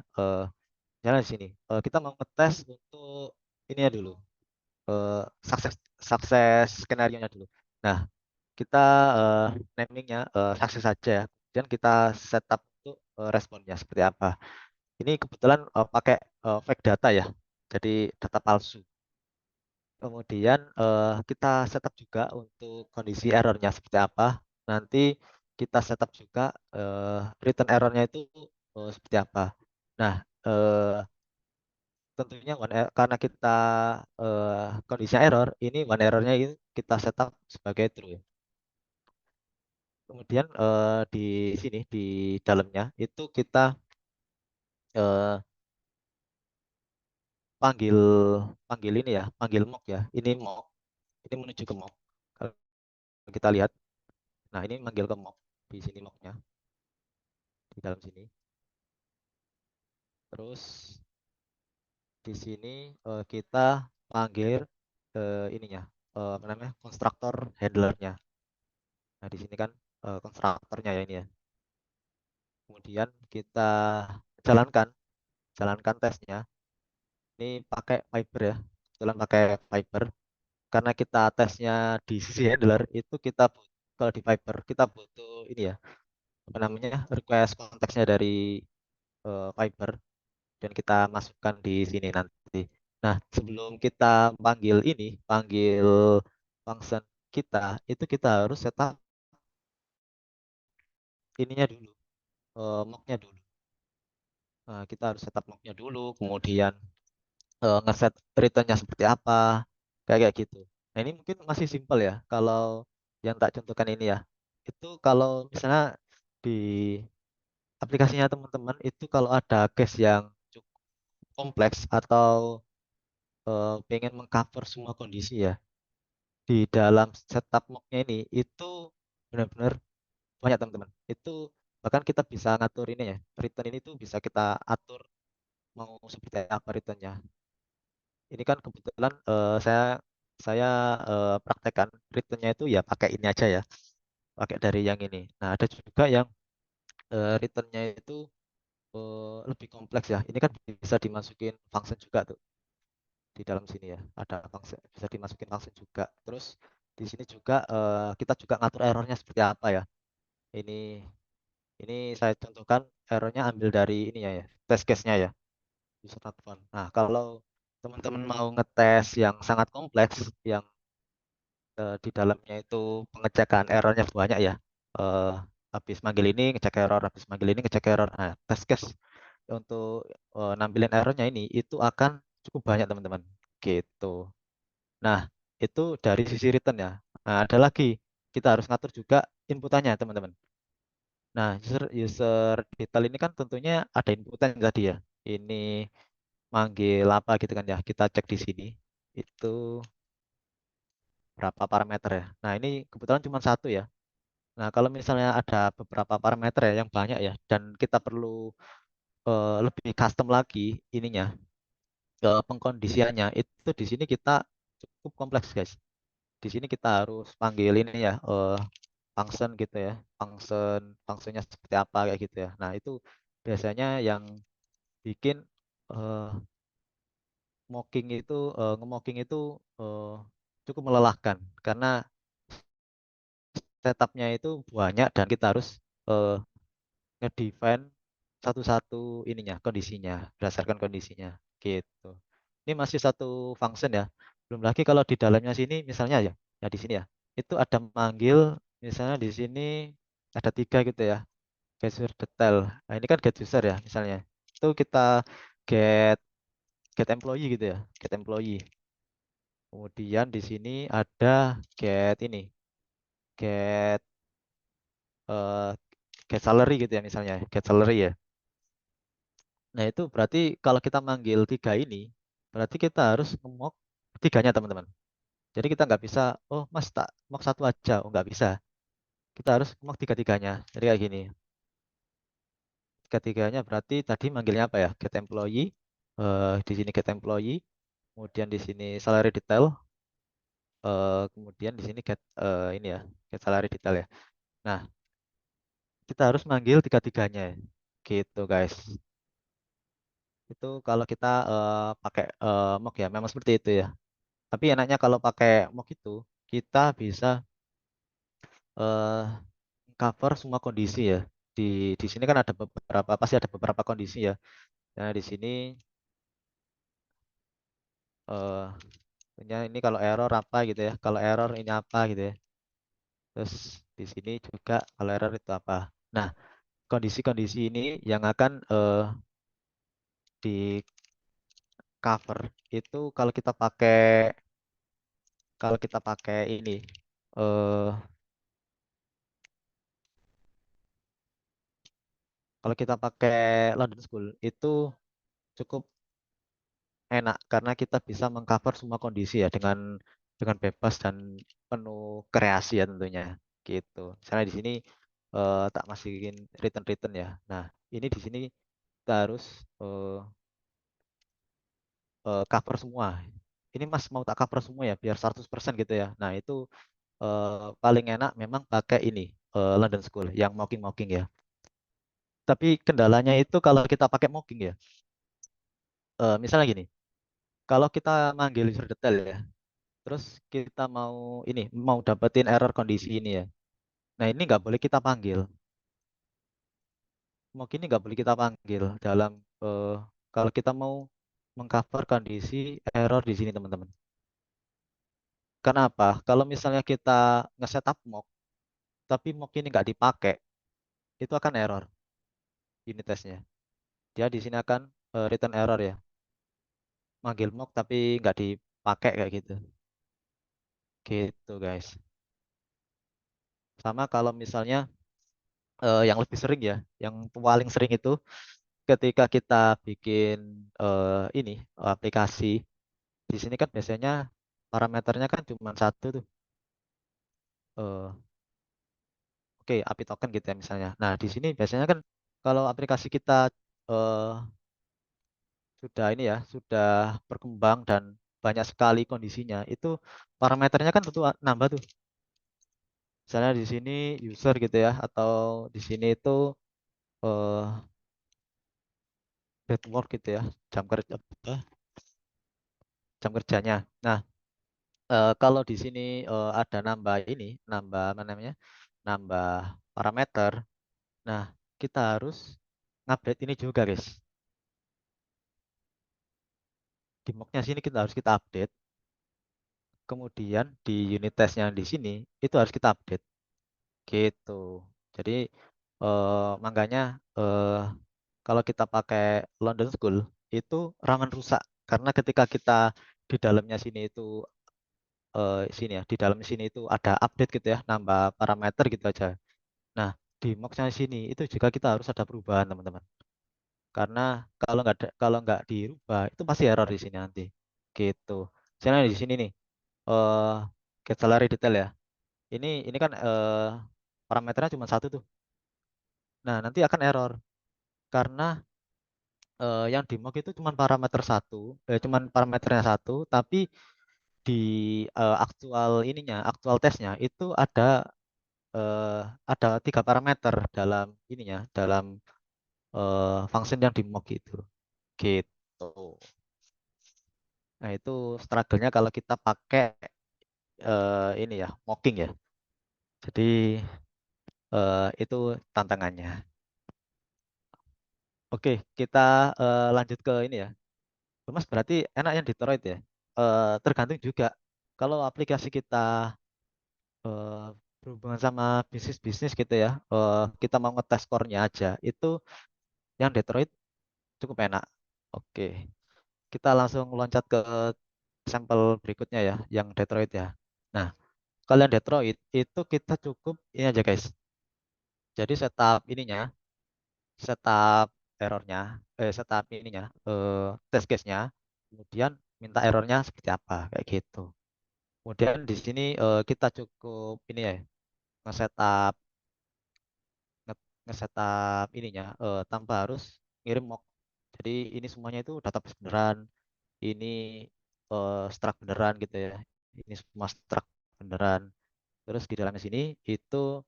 Misalnya di sini, kita mau ngetes untuk ini ya dulu, sukses sukses skenario nya dulu. Nah, kita namingnya sukses saja ya. Kemudian kita setup untuk responnya seperti apa. Ini kebetulan pakai fake data ya, jadi data palsu. Kemudian kita setup juga untuk kondisi errornya seperti apa. Nanti kita setup juga return errornya itu seperti apa. Nah, tentunya karena kita kondisinya error, ini one errornya ini kita setup sebagai true ya. Kemudian di sini di dalamnya itu kita eh, panggil panggil ini ya, panggil mock ya. Ini mock, ini menuju ke mock. Kalau kita lihat, nah ini manggil ke mock di sini mocknya di dalam sini. Terus di sini kita panggil ininya apa namanya konstruktor handlernya. Nah di sini kan konstruktornya ya ini ya. Kemudian kita jalankan jalankan tesnya. Ini pakai Viper ya. Kebetulan pakai Viper. Karena kita tesnya di sisi handler itu kalau di Viper kita butuh ini ya apa namanya request konteksnya dari Viper dan kita masukkan di sini nanti. Nah sebelum kita panggil function kita itu kita harus setup ininya dulu, mocknya dulu. Nah, kita harus setup mocknya dulu, kemudian ngeset returnnya seperti apa, kayak gitu. Nah ini mungkin masih simpel ya, kalau yang tak contohkan ini ya. Itu kalau misalnya di aplikasinya teman-teman itu kalau ada case yang cukup kompleks atau pengen mengcover semua kondisi ya, di dalam setup mocknya ini itu benar-benar banyak teman-teman. Itu bahkan kita bisa ngatur ini ya, return ini tuh bisa kita atur mau seperti apa returnnya. Ini kan kebetulan saya praktekkan returnnya itu ya pakai ini aja ya, pakai dari yang ini. Nah ada juga yang returnnya itu lebih kompleks ya. Ini kan bisa dimasukin function juga tuh di dalam sini ya. Ada function bisa dimasukin function juga. Terus di sini juga kita juga ngatur errornya seperti apa ya. Ini ini saya contohkan errornya ambil dari ini ya, test case-nya ya. User not found. Nah kalau teman-teman mau ngetes yang sangat kompleks, yang di dalamnya itu pengecekan errornya banyak ya. Eh, habis manggil ini ngecek error, habis manggil ini ngecek error. Nah, test case untuk nampilin errornya ini itu akan cukup banyak teman-teman. Gitu. Nah, itu dari sisi return ya. Nah, ada lagi kita harus ngatur juga inputannya, teman-teman. Nah, user detail ini kan tentunya ada inputan tadi ya. Ini manggil apa gitu kan ya. Kita cek di sini. Itu berapa parameter ya. Nah, ini kebetulan cuma satu ya. Nah, kalau misalnya ada beberapa parameter ya yang banyak ya, dan kita perlu lebih custom lagi ininya, pengkondisiannya, itu di sini kita cukup kompleks, guys. Di sini kita harus panggil ini ya, function gitu ya, fungsinya seperti apa kayak gitu ya. Nah, itu biasanya yang bikin eh, nge-mocking itu cukup melelahkan karena setupnya itu banyak dan kita harus eh, ngedefine satu-satu ininya, kondisinya, berdasarkan kondisinya gitu. Ini masih satu function ya. Belum lagi kalau di dalamnya sini misalnya ya, ya di sini ya, itu ada manggil misalnya di sini ada 3 gitu ya, get user detail. Nah, ini kan get user ya misalnya. Itu kita get get employee gitu ya, get employee. Kemudian di sini ada get ini, get eh, get salary gitu ya misalnya, get salary ya. Nah, itu berarti kalau kita manggil 3 ini, berarti kita harus nge-mock tiganya, teman-teman. Jadi kita nggak bisa, oh mas tak mock satu aja, oh nggak bisa. Kita harus mock tiga-tiganya. Jadi kayak gini, tiga-tiganya berarti tadi manggilnya apa ya? Get employee, di sini get employee, kemudian di sini salary detail, kemudian di sini get ini ya, get salary detail ya. Nah, kita harus manggil tiga-tiganya, gitu guys. Itu kalau kita pakai mock ya, memang seperti itu ya. Tapi enaknya kalau pakai mock itu kita bisa eh, cover semua kondisi ya. Di sini kan ada beberapa, pasti ada beberapa kondisi ya. Nah, di sini eh ini kalau error apa gitu ya. Kalau error ini apa gitu ya. Terus di sini juga kalau error itu apa. Nah, kondisi-kondisi ini yang akan di cover itu kalau kita pakai ini eh kalau kita pakai London School itu cukup enak karena kita bisa mengcover semua kondisi ya dengan bebas dan penuh kreasi ya tentunya gitu. Misalnya di sini tak masukin return ya. Nah, ini di sini kita harus cover semua. Ini Mas mau tak cover semua ya biar 100% gitu ya. Nah, itu paling enak memang pakai ini London School yang mocking ya. Tapi kendalanya itu kalau kita pakai mocking ya. Misalnya gini, kalau kita manggil user detail ya, terus kita mau dapetin error kondisi ini ya. Nah, ini nggak boleh kita panggil. Mungkin ini nggak boleh kita panggil dalam kalau kita mau mengcover kondisi error di sini, teman-teman. Kenapa? Kalau misalnya kita nge-setup mock, tapi mock ini nggak dipakai, itu akan error unit testnya. Dia di sini akan return error ya. Manggil mock tapi nggak dipakai kayak gitu. Gitu, guys. Sama kalau misalnya yang lebih sering ya, yang paling sering itu ketika kita bikin ini aplikasi di sini kan biasanya parameternya kan cuma satu tuh. Oke, API token gitu ya misalnya. Nah, di sini biasanya kan kalau aplikasi kita eh, sudah ini ya, sudah berkembang dan banyak sekali kondisinya, itu parameternya kan tentu nambah tuh. Misalnya di sini user gitu ya, atau di sini itu eh, network gitu ya, jam kerja jam kerjanya. Nah, kalau di sini ada nambah ini, nambah apa namanya, nambah parameter. Nah, kita harus ngupdate ini juga, guys. Di mocknya sini kita harus kita update. Kemudian di unit test yang di sini itu harus kita update, gitu. Jadi makanya kalau kita pakai London School itu rawan rusak karena ketika kita di dalamnya sini itu sini ya, di dalam sini itu ada update gitu ya, nambah parameter gitu aja. Nah, di Mox-nya sini itu juga kita harus ada perubahan teman-teman. Karena kalau nggak dirubah itu pasti error di sini nanti. Gitu. Misalnya di sini nih, eh get salary detail ya. Ini kan parameternya cuma satu tuh. Nah, nanti akan error karena yang di mock itu cuma parameter satu, cuman parameternya satu, tapi di aktual ininya, aktual tesnya itu eh, ada 3 parameter dalam ininya, dalam function yang di mock itu. Gitu. Nah, itu struggle-nya kalau kita pakai ini ya, mocking ya. Jadi itu tantangannya. Oke, kita lanjut ke ini ya. Mas berarti enak yang Detroit ya. Tergantung juga. Kalau aplikasi kita eh, berhubungan sama bisnis-bisnis gitu ya, kita mau ngetes core-nya aja, itu yang Detroit cukup enak. Oke, kita langsung loncat ke sampel berikutnya ya, yang Detroit ya. Nah, kalau yang Detroit itu kita cukup ini aja guys. Jadi setup errornya, setup ininya, test case-nya, kemudian minta errornya seperti apa, kayak gitu. Kemudian di sini kita cukup ini ya, nge-setup nge-setup ininya tanpa harus ngirim mock. Jadi ini semuanya itu database beneran, ini struct beneran gitu ya. Ini semua struct beneran. Terus di dalamnya sini itu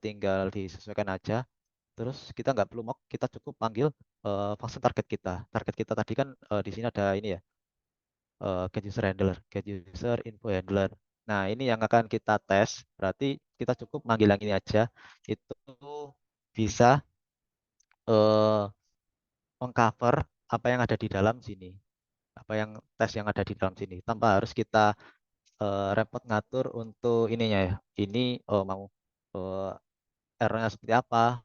tinggal disesuaikan aja. Terus kita nggak perlu mock, kita cukup panggil function target kita. Target kita tadi kan di sini ada ini ya, get user handler, get user info handler. Nah, ini yang akan kita tes. Berarti kita cukup manggil yang ini aja. Itu bisa eh, mengcover apa yang ada di dalam sini, apa yang tes yang ada di dalam sini, tanpa harus kita repot ngatur untuk ininya ya. Ini mau eh, errornya seperti apa,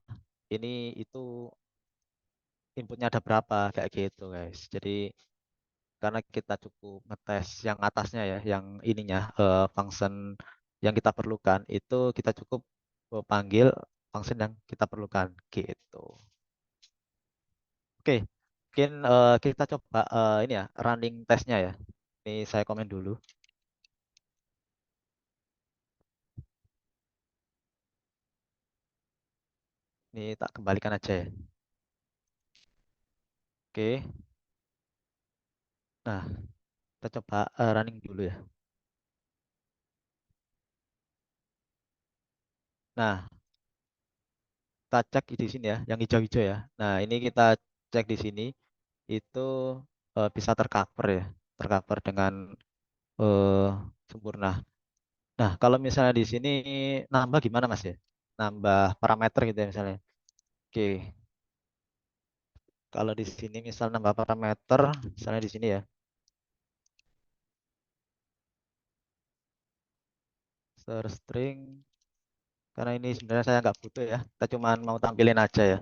ini itu inputnya ada berapa, kayak gitu guys. Jadi karena kita cukup ngetes yang atasnya ya, yang ininya function yang kita perlukan itu kita cukup panggil function yang kita perlukan gitu. Oke, mungkin kita coba ini ya, running testnya ya. Ini saya komen dulu. Ini tak kembalikan aja ya. Oke, nah kita coba running dulu ya. Nah, kita cek di sini ya, yang hijau-hijau ya. Nah, ini kita cek di sini itu bisa tercover ya, tercover dengan eh, sempurna. Nah, kalau misalnya di sini nambah gimana Mas ya? Nambah parameter gitu ya misalnya. Oke, kalau di sini misal nambah parameter, misalnya di sini ya, string, karena ini sebenarnya saya nggak butuh ya, kita cuma mau tampilin aja ya.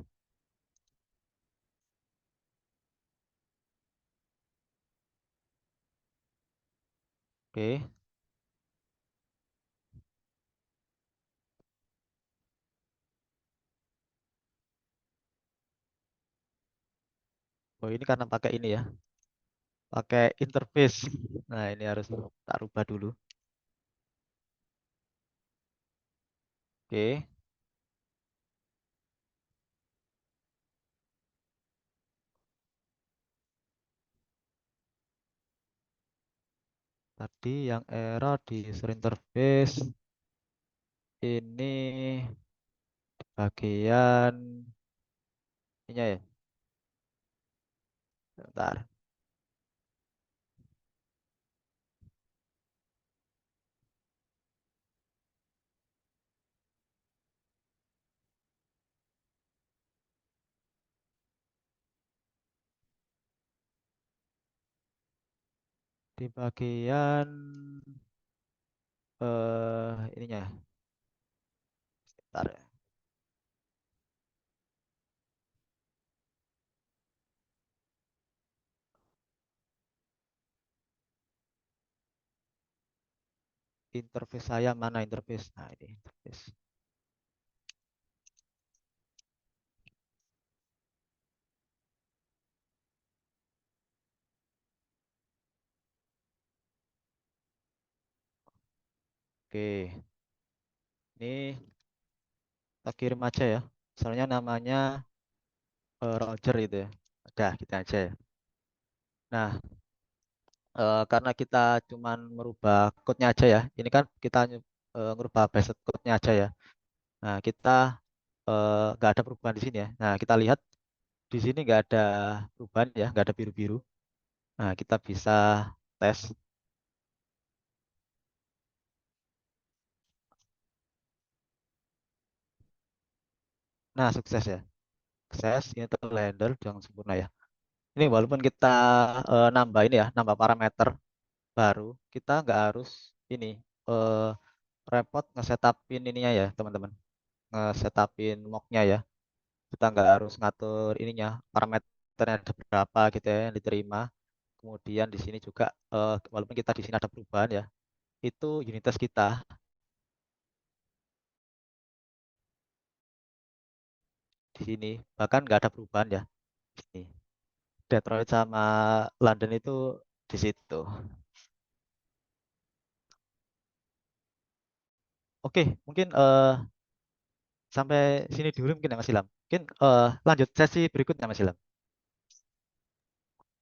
Oke, oh ini karena pakai ini ya, pakai interface. Nah, ini harus tak rubah dulu. Oke, tadi yang error di user interface ini bagian ininya ya. Bentar. Di bagian ininya. Bentar ya. interface saya mana interface? Nah, ini interface. Oke, ini kita kirim aja ya. Misalnya namanya Roger gitu ya. Udah, kita aja ya. Nah, karena kita cuman merubah code-nya aja ya. Ini kan kita ngerubah basic code-nya aja ya. Nah, kita nggak ada perubahan di sini ya. Nah, kita lihat di sini nggak ada perubahan ya, nggak ada biru-biru. Nah, kita bisa tes. Nah, sukses ya. Sukses, ini terrender jangan sempurna ya. Ini walaupun kita nambah ini ya, nambah parameter baru, kita nggak harus ini eh, repot nge-setupin ininya ya, teman-teman. Nge-setupin mocknya ya. Kita nggak harus ngatur ininya, parameternya ada berapa gitu ya yang diterima. Kemudian di sini juga walaupun kita di sini ada perubahan ya, itu unit test kita di sini bahkan nggak ada perubahan ya. Ini Detroit sama London itu di situ. Oke, mungkin sampai sini dulu mungkin ya Mas Ilham. Mungkin lanjut sesi berikutnya Mas Ilham.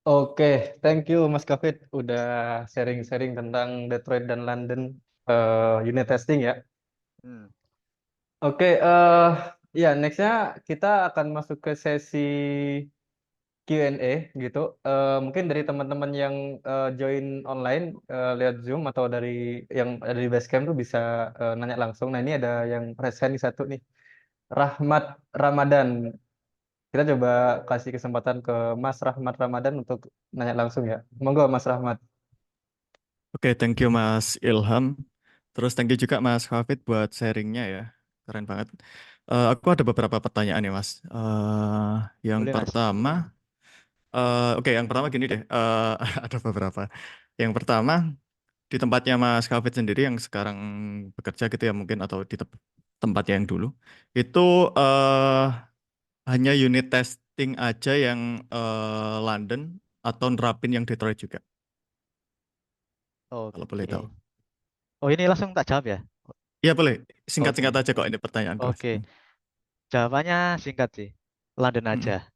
Oke, thank you Mas Kafit udah sharing-sharing tentang Detroit dan London unit testing ya. Hmm, Oke, ya nextnya kita akan masuk ke sesi Q&A gitu. Mungkin dari teman-teman yang join online lihat Zoom atau dari yang ada di Basecamp tuh bisa nanya langsung. Nah ini ada yang raise hand nih satu nih, Rahmat Ramadan. Kita coba kasih kesempatan ke Mas Rahmat Ramadan untuk nanya langsung ya. Monggo Mas Rahmat. Oke, thank you Mas Ilham. Terus thank you juga Mas Hafid buat sharingnya ya. Keren banget. Aku ada beberapa pertanyaan nih Mas. Yang boleh Mas. pertama, oke, yang pertama gini deh. Ada beberapa. Yang pertama, di tempatnya Mas Hafid sendiri yang sekarang bekerja gitu ya mungkin atau di tempatnya yang dulu, itu hanya unit testing aja yang London atau nerapin yang Detroit juga, kalau boleh tahu. Oke. Oh ini langsung tak jawab ya. Iya boleh, Oke. singkat-singkat aja kok ini pertanyaanku Mas. Oke. Jawabannya singkat sih. London aja. Mm-mm.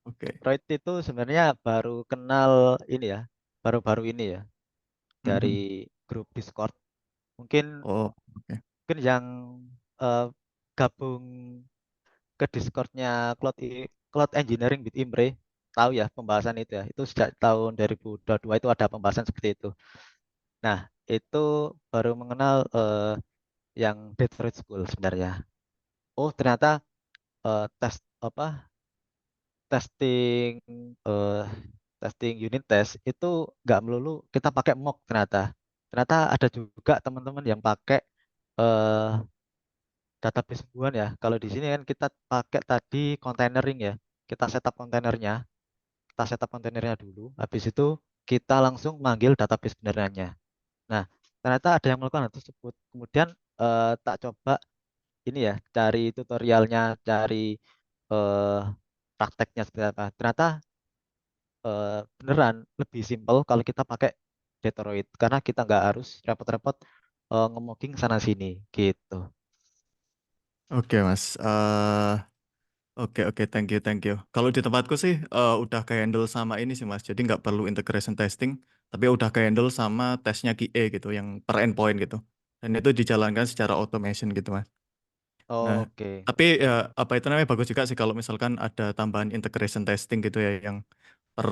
Oke. Detroit itu sebenarnya baru kenal ini ya. Baru-baru ini ya dari Mhm. grup Discord. Mungkin Oh, oke. mungkin yang eh, gabung ke Discordnya Cloud Engineering with Imre tahu ya pembahasan itu ya. Itu sejak tahun 2022 itu ada pembahasan seperti itu. Nah, itu baru mengenal yang Detroit School sebenarnya. Oh, ternyata tes apa testing eh, testing unit test itu nggak melulu kita pakai mock ternyata. Ternyata ada juga teman-teman yang pakai eh, database sungguhan ya. Kalau di sini kan kita pakai tadi containering ya. Kita setup kontainernya, kita setup kontainernya dulu. Habis itu kita langsung manggil database benerannya. Nah, ternyata ada yang melakukan hal tersebut. Kemudian tak coba ini ya, cari tutorialnya, cari eh, prakteknya seperti apa. Ternyata beneran lebih simpel kalau kita pakai Detroit karena kita nggak harus repot-repot ngemogging sana sini gitu. Oke Mas. Oke oke, thank you thank you. Kalau di tempatku sih udah ke handle sama ini sih Mas. Jadi nggak perlu integration testing, tapi udah ke handle sama tesnya QA gitu, yang per endpoint gitu. Dan itu dijalankan secara automation gitu Mas. Nah, Oke. tapi ya apa itu namanya bagus juga sih kalau misalkan ada tambahan integration testing gitu ya yang per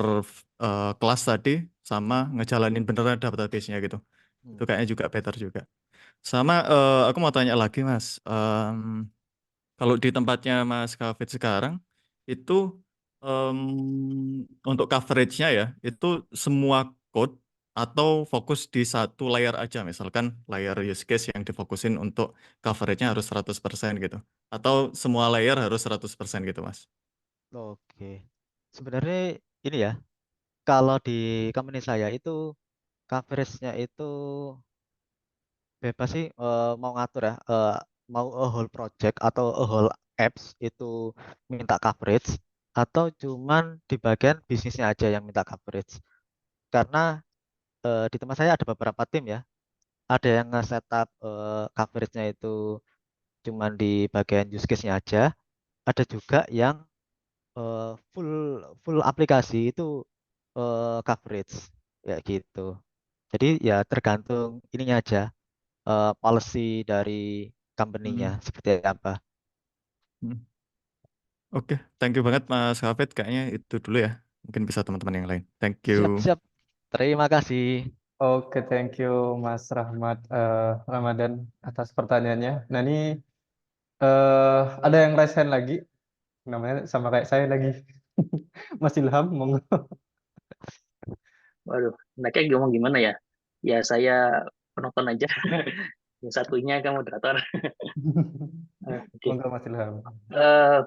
kelas tadi sama ngejalanin beneran database-nya gitu. Itu Hmm. kayaknya juga better juga. Sama aku mau tanya lagi Mas. Kalau di tempatnya Mas Kafit sekarang itu em, untuk coveragenya ya itu semua code atau fokus di satu layer aja misalkan layer use case yang difokusin untuk coveragenya harus 100% gitu atau semua layer harus 100% gitu Mas. Oke. Sebenarnya ini ya, kalau di company saya itu coveragenya itu bebas sih mau ngatur ya, mau a whole project atau a whole apps itu minta coverage atau cuman di bagian bisnisnya aja yang minta coverage. Karena di tempat saya ada beberapa tim ya, ada yang nge-setup coverage-nya itu cuman di bagian use case-nya aja, ada juga yang full full aplikasi itu coverage ya gitu. Jadi ya tergantung ininya aja, policy dari company-nya Hmm. seperti apa. Hmm. Oke, thank you banget Mas Hafid. Kayaknya itu dulu ya. Mungkin bisa teman-teman yang lain. Thank you. Siap-siap. Terima kasih. Oke, thank you Mas Rahmat Ramadan atas pertanyaannya. Nah ini ada yang raise hand lagi, namanya sama kayak saya lagi. Mas Ilham, monggo. Waduh, enaknya ngomong gimana ya? Ya saya penonton aja. Yang satunya kan moderator. Oke. Monggo Mas Ilham.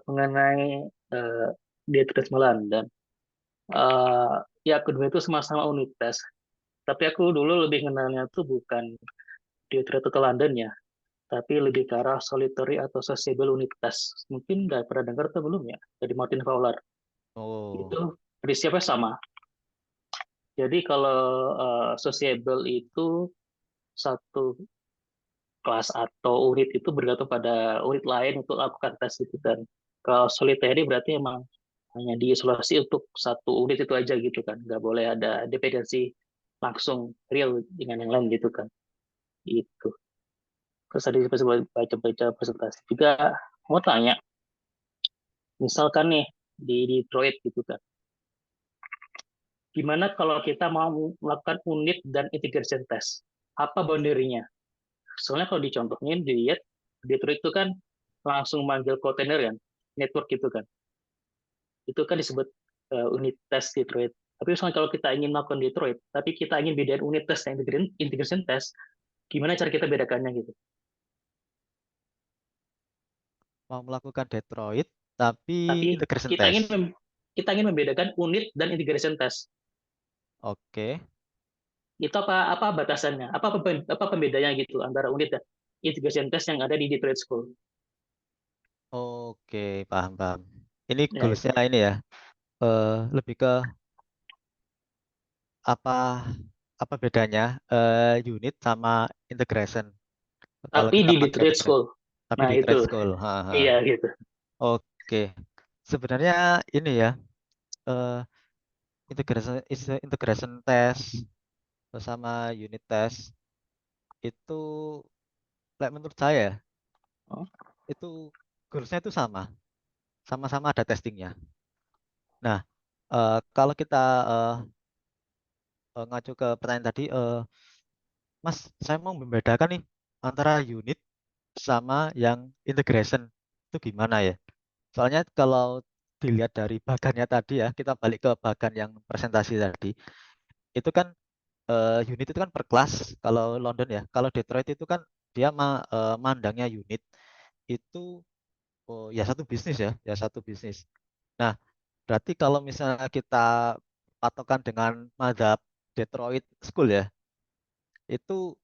Mengenai eh, dia Tourisme London. Ya kedua itu sama-sama unit tes. Tapi aku dulu lebih kenalnya tuh bukan dia ke London ya, tapi lebih ke arah solitary atau sociable unit test. Mungkin udah pernah dengar atau belum ya? Dari Martin Fowler. Oh, Itu prinsipnya sama. Jadi kalau sociable itu satu kelas atau unit itu bergantung pada unit lain untuk lakukan tes gitu kan. Kalau solitary berarti emang hanya diisolasi untuk satu unit itu aja gitu kan. Nggak boleh ada dependensi langsung real dengan yang lain gitu kan. Itu. Terus tadi pas baca-baca presentasi juga mau tanya, misalkan nih di Detroit gitu kan. Gimana kalau kita mau melakukan unit dan integration test? Apa boundary-nya? Soalnya kalau dicontohnya dilihat Detroit itu kan langsung manggil kontainer kan, network gitu kan. Itu kan disebut unit test Detroit. Tapi misalnya kalau kita ingin melakukan Detroit, tapi kita ingin bedain unit test dan integration test, gimana cara kita bedakannya gitu? mau melakukan Detroit tapi Tapi integration kita ingin test. kita ingin membedakan unit dan integration test. Oke. Itu apa batasannya? Apa pembedanya gitu antara unit dan integration test yang ada di Detroit School? Oke, paham paham. Ini Ya itu. goalsnya ini ya, lebih ke apa apa bedanya unit sama integration. Kalau Tapi kita di pakai Detroit Detroit, School. tapi Nah di itu. trade school. Ha. Iya gitu. Oke, sebenarnya ini ya, eh, integration test sama unit test itu, menurut saya Oh, itu goalsnya itu sama-sama ada testingnya. Nah, kalau kita eh, ngacu ke pertanyaan tadi, Mas, saya mau membedakan nih antara unit sama yang integration itu gimana ya? Soalnya kalau dilihat dari bagannya tadi ya, kita balik ke bagan yang presentasi tadi, itu kan unit itu kan per kelas kalau London ya. Kalau Detroit itu kan dia mandangnya unit itu, oh, ya satu bisnis ya satu bisnis. Nah, berarti kalau misalnya kita patokan dengan mazhab Detroit School ya, itu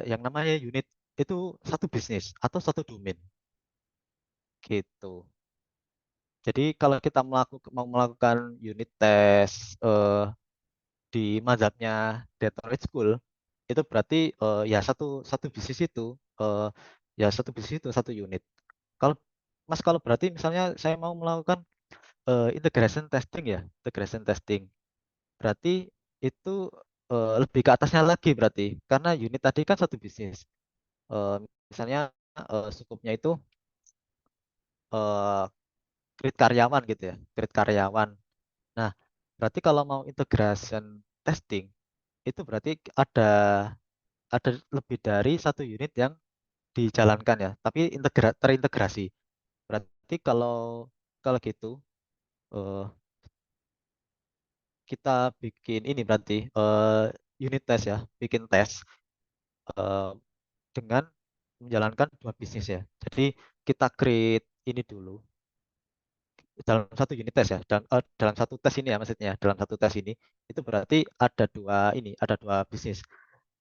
yang namanya unit itu satu bisnis atau satu domain gitu. Jadi kalau kita mau melakukan unit test di mazhabnya Detroit School, itu berarti ya satu satu bisnis itu, eh, ya satu bisnis itu satu unit. Kalau Mas, kalau berarti misalnya saya mau melakukan integration testing, berarti itu lebih ke atasnya lagi berarti, karena unit tadi kan satu bisnis. Eh, Misalnya skupnya itu eh, create karyawan gitu ya, create karyawan. Nah, berarti kalau mau integration testing, itu berarti ada lebih dari satu unit yang dijalankan ya, tapi terintegrasi. Berarti kalau kalau gitu eh, kita bikin ini berarti unit test ya, bikin tes eh, dengan menjalankan dua bisnis ya. Jadi kita create ini dulu dalam satu unit tes ya, dan dalam satu tes ini ya, maksudnya dalam satu tes ini itu berarti ada dua bisnis.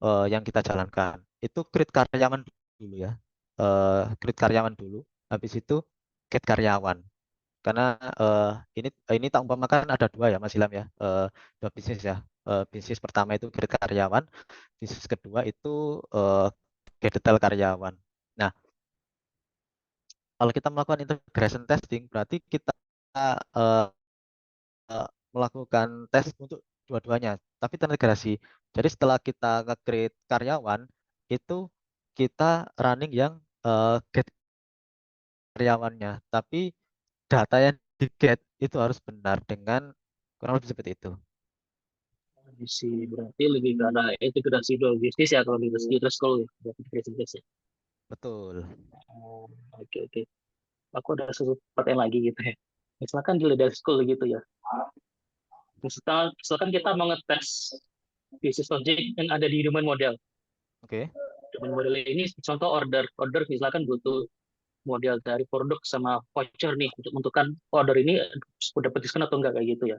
yang kita jalankan. Itu create karyawan dulu ya. Create karyawan dulu. Habis itu get karyawan. Karena ini tak umpamakan ada dua ya Mas Ilham ya. Dua bisnis ya. Bisnis pertama itu create karyawan. Bisnis kedua itu get detail karyawan. Nah, kalau kita melakukan integration testing, berarti kita eh, melakukan tes untuk dua-duanya, tapi terintegrasi. Jadi setelah kita nge-create karyawan, itu kita running yang get karyawannya, tapi data yang di get itu harus benar dengan kurang lebih seperti itu. Sih, berarti lebih ke arah integrasi dua bisnis ya kalau di terus kalau ya integrasi bisnis ya. Betul. Oh, oke oke. Aku ada sesuatu pertanyaan lagi gitu ya. Misalkan di leader school gitu ya. Misalkan kita mau ngetes bisnis logic yang ada di domain model. Oke. Domain model ini contoh order misalkan butuh model dari produk sama voucher nih untuk menentukan order ini udah dapat diskon atau enggak kayak gitu ya.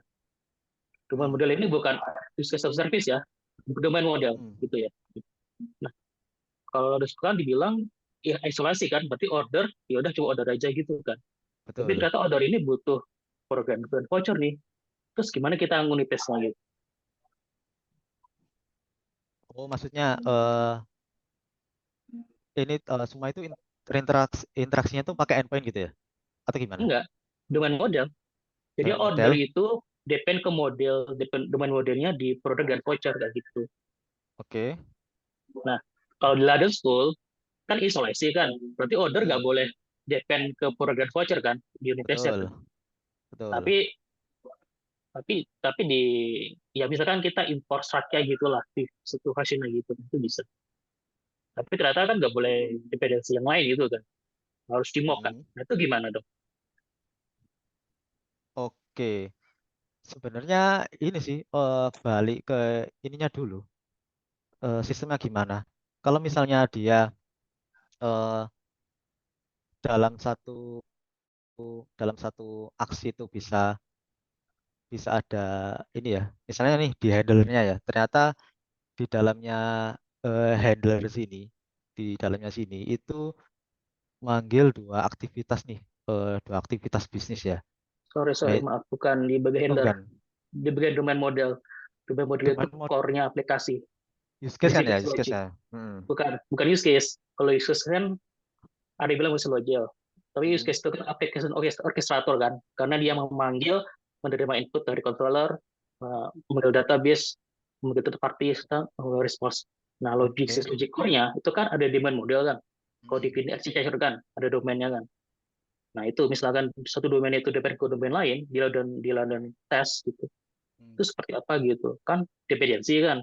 Domain model ini bukan business service ya, domain model gitu ya. Nah, kalau ada sekarang dibilang ya isolasi kan, berarti order ya udah coba order aja gitu kan. Tapi Betul. ternyata order ini butuh program dan voucher nih. Terus gimana kita ngunit tesnya gitu? Oh, maksudnya ini semua itu interaksinya tuh pakai endpoint gitu ya? Atau gimana? Enggak, domain model. Jadi Domain order model. itu depend ke model, domain modelnya di produk dan voucher kayak gitu. Oke. Nah, kalau di ladder school kan isolasi kan, berarti order nggak boleh depend ke produk dan voucher kan di unit testnya Betul. kan. Betul. Tapi di ya misalkan kita import struct-nya gitulah di situasinya gitu itu bisa. Tapi ternyata kan nggak boleh dependensi yang lain gitu kan, harus di mock kan. Nah itu gimana dong? Oke. Sebenarnya ini sih balik ke ininya dulu. Sistemnya gimana? Kalau misalnya dia eh, dalam satu aksi itu bisa bisa ada ini ya. Misalnya nih di handlernya ya. Ternyata di dalamnya handler sini, di dalamnya sini itu manggil dua aktivitas bisnis ya. Sorry Baik, maaf, bukan di bagian oh handler, bukan. di bagian domain model. Domain model itu Domain mode core-nya aplikasi, use case kan ya, business use case logic. ya. Hmm. Bukan use case. Kalau use case kan ada yang bilang business logic. Tapi use Hmm. case itu kan application orchestrator kan, karena dia memanggil menerima input dari controller, model database, memanggil third party, response. Nah, logic Oke. logic core-nya itu kan ada domain model kan. Kalau di Hmm. architecture kan ada domainnya kan. Nah, itu misalkan satu domain itu depend ke domain lain, di ladan tes gitu. Hmm. Itu seperti apa gitu. Kan dependensi kan.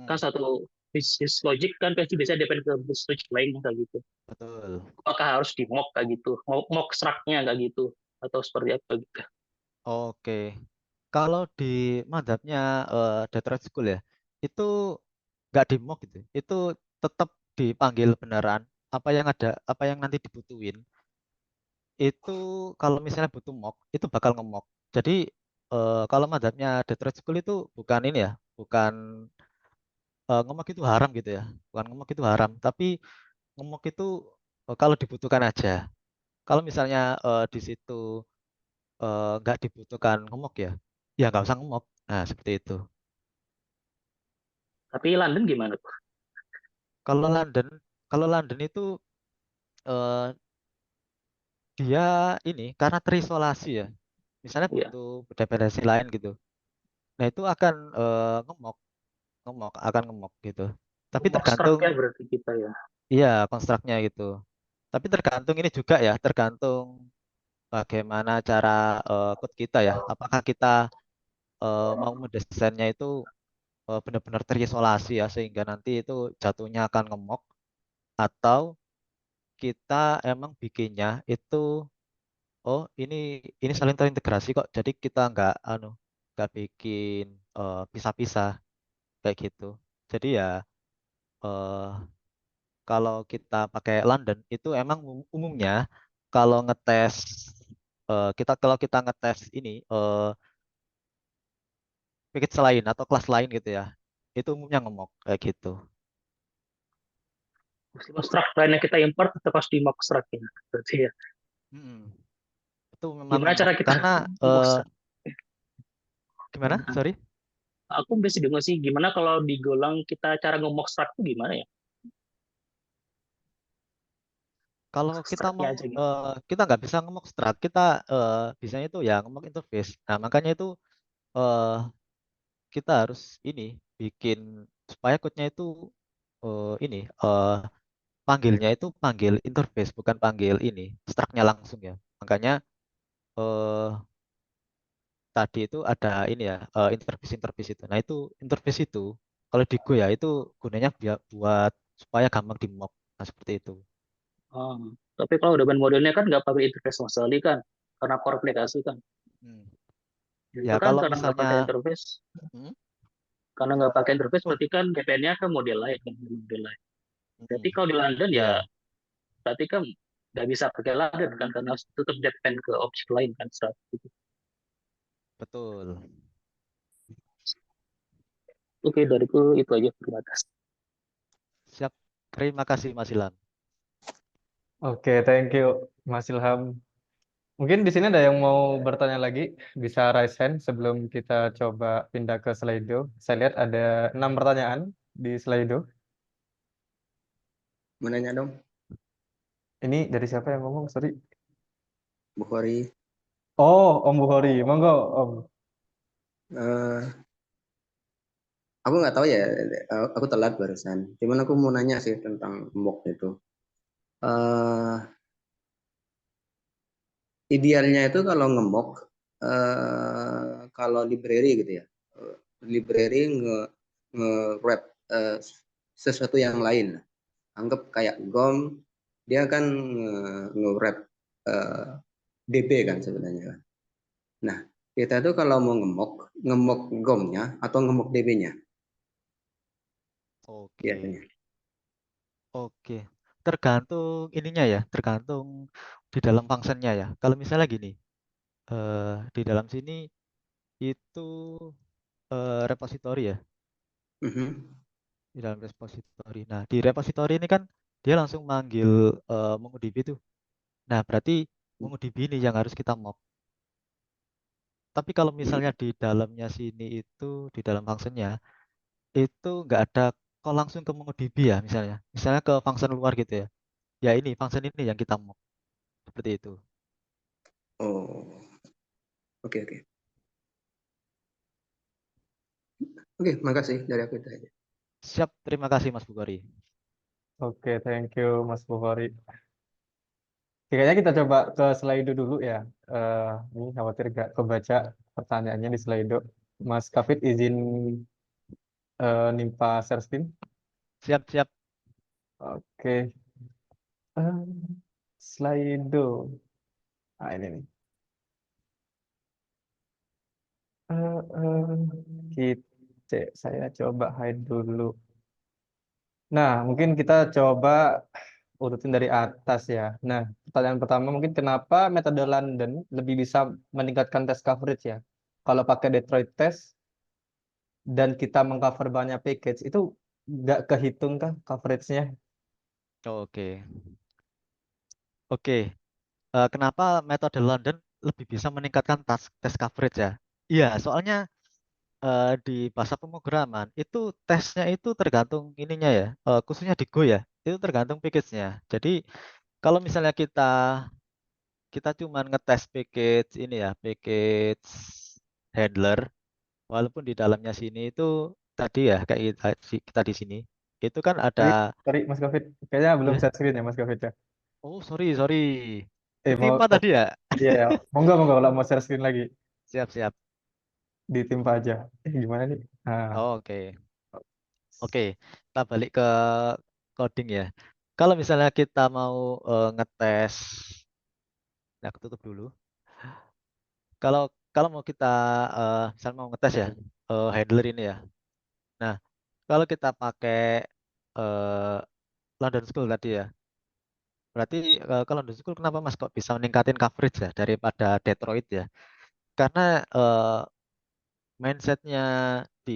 Kan Hmm. satu business logic kan pasti biasanya depend ke business logic lain kayak gitu. Betul. Apakah harus di mock kayak gitu, mock struct-nya kayak gitu, atau seperti apa gitu? Oke. Kalau di madhabnya Detroit School ya, itu nggak di mock gitu. Itu tetap dipanggil beneran. Apa yang nanti dibutuhin. Itu kalau misalnya butuh mock, itu bakal nge-mock. Jadi kalau madhabnya Detroit School itu bukan ini ya, bukan nge-mock itu haram gitu ya. Bukan nge-mock itu haram, tapi nge-mock itu kalau dibutuhkan aja. Kalau misalnya di situ nggak dibutuhkan nge-mock ya nggak usah nge-mock. Nah, seperti itu. Tapi London gimana tuh? Kalau London, kalau London itu eh, dia ini karena terisolasi ya. Misalnya Ya, butuh dependensi lain gitu. Nah, itu akan nge-mock, akan nge-mock gitu. Tapi mock tergantung, struct-nya berarti kita ya. iya konstruknya gitu. Tapi tergantung ini juga ya, tergantung bagaimana cara code kita ya. Apakah kita mau mendesainnya itu benar-benar terisolasi ya, sehingga nanti itu jatuhnya akan nge-mock, atau kita emang bikinnya itu oh ini saling terintegrasi kok. Jadi kita nggak bikin pisah-pisah kayak gitu. Jadi ya eh, kalau kita pakai London itu emang umumnya kalau ngetes kalau kita ngetes ini package lain atau kelas lain gitu ya. Itu umumnya ngemok kayak gitu. Meskipun struct lain yang kita import tetap harus di mock struct-nya. Berarti ya. Mm-mm. Itu memang Gimana cara kita karena mock struct? gimana? Sorry. Aku masih bingung sih, gimana kalau di Golang kita cara nge-mock struct itu gimana ya? Kalau kita Struct-nya mau aja gitu. kita nggak bisa ngemok struct, kita bisanya itu ya ngemok interface. Nah, makanya itu eh, kita harus ini bikin supaya code-nya itu ini panggilnya itu panggil interface bukan panggil ini struct-nya langsung ya. Makanya eh, tadi itu ada ini ya interface itu. Nah, itu interface itu kalau di Go ya itu gunanya buat supaya gampang di mock. Nah, seperti itu. Oh. Tapi kalau domain modelnya kan nggak pakai interface sama sekali kan, karena core aplikasi kan. Hmm. Itu Ya kan kalau karena nggak misalnya pakai interface, hmm, berarti kan KPI-nya ke model lain kan, model lain. Berarti hmm, kalau di London ya, ya berarti kan nggak bisa pakai London kan, karena harus tetap depend ke objek lain kan saat itu. betul. Oke, dariku itu aja. Terima kasih. Siap. Terima kasih Mas Ilham. Oke, thank you Mas Ilham. Mungkin di sini ada yang mau bertanya lagi, bisa raise hand sebelum kita coba pindah ke Slido. Saya lihat ada 6 pertanyaan di Slido. Mau nanya dong, Ini dari siapa yang ngomong? Sorry. Bukhari. Oh, Om Bukhari. Monggo, Om. Eh, aku nggak tahu ya, aku telat barusan. Cuman aku mau nanya sih tentang mock itu. Eh, Idealnya itu kalau nge-mock, kalau library gitu ya, library nge-wrap sesuatu yang lain. Anggap kayak GOM, dia kan nge-wrap DB kan sebenarnya kan. Nah, kita tuh kalau mau nge-mock GOM-nya atau nge-mock DB-nya Oke. biasanya. Oke. Tergantung ininya ya, tergantung di dalam functionnya ya. Kalau misalnya gini, di dalam sini itu repository ya, Mhm. di dalam repository. Nah, di repository ini kan dia langsung manggil MongoDB tuh. Nah, berarti MongoDB ini yang harus kita mock. Tapi kalau misalnya di dalamnya sini itu di dalam functionnya itu nggak ada call langsung ke MongoDB ya misalnya. Misalnya ke function luar gitu ya. Ya ini function ini yang kita mock. Seperti itu. Oh, oke oke. Oke, makasih dari aku itu aja. Siap, terima kasih Mas Bukhari. Oke, thank you Mas Bukhari. Kayaknya kita coba ke Slido dulu ya. Ini khawatir gak kebaca pertanyaannya di Slido. Mas Kafit izin nimpa share screen. Siap, siap. Oke. Eh, Slido. Nah, ini nih. Kita, saya coba hide dulu. Nah, mungkin kita coba urutin dari atas ya. Nah, pertanyaan pertama mungkin kenapa metode London lebih bisa meningkatkan test coverage ya? Kalau pakai Detroit test dan kita mengcover banyak package, itu nggak kehitung kah coveragenya? Oke. Oke. Kenapa metode London lebih bisa meningkatkan tes coverage ya? Iya, soalnya di bahasa pemrograman itu tesnya itu tergantung ininya ya, khususnya di Go ya, itu tergantung package-nya. Jadi kalau misalnya kita cuma ngetes package ini ya, package handler, walaupun di dalamnya sini itu tadi ya kayak kita di sini, itu kan ada Sorry, sorry Mas Kafit. Kayaknya belum ya. share screen ya Mas Kafit ya. Oh, sorry, sorry. Mau, Ketimpa tadi ya? iya, ya. Monggo, monggo kalau mau share screen lagi Siap, siap. ditimpa aja. Gimana nih? Nah, Oke. Oke, kita balik ke coding ya. Kalau misalnya kita mau ngetes, nah aku tutup dulu. Kalau kalau mau kita misalnya mau ngetes ya handler ini ya. Nah, kalau kita pakai eh, London School tadi ya, berarti kalau London School kenapa Mas kok bisa meningkatin coverage ya daripada Detroit ya? Karena mindsetnya di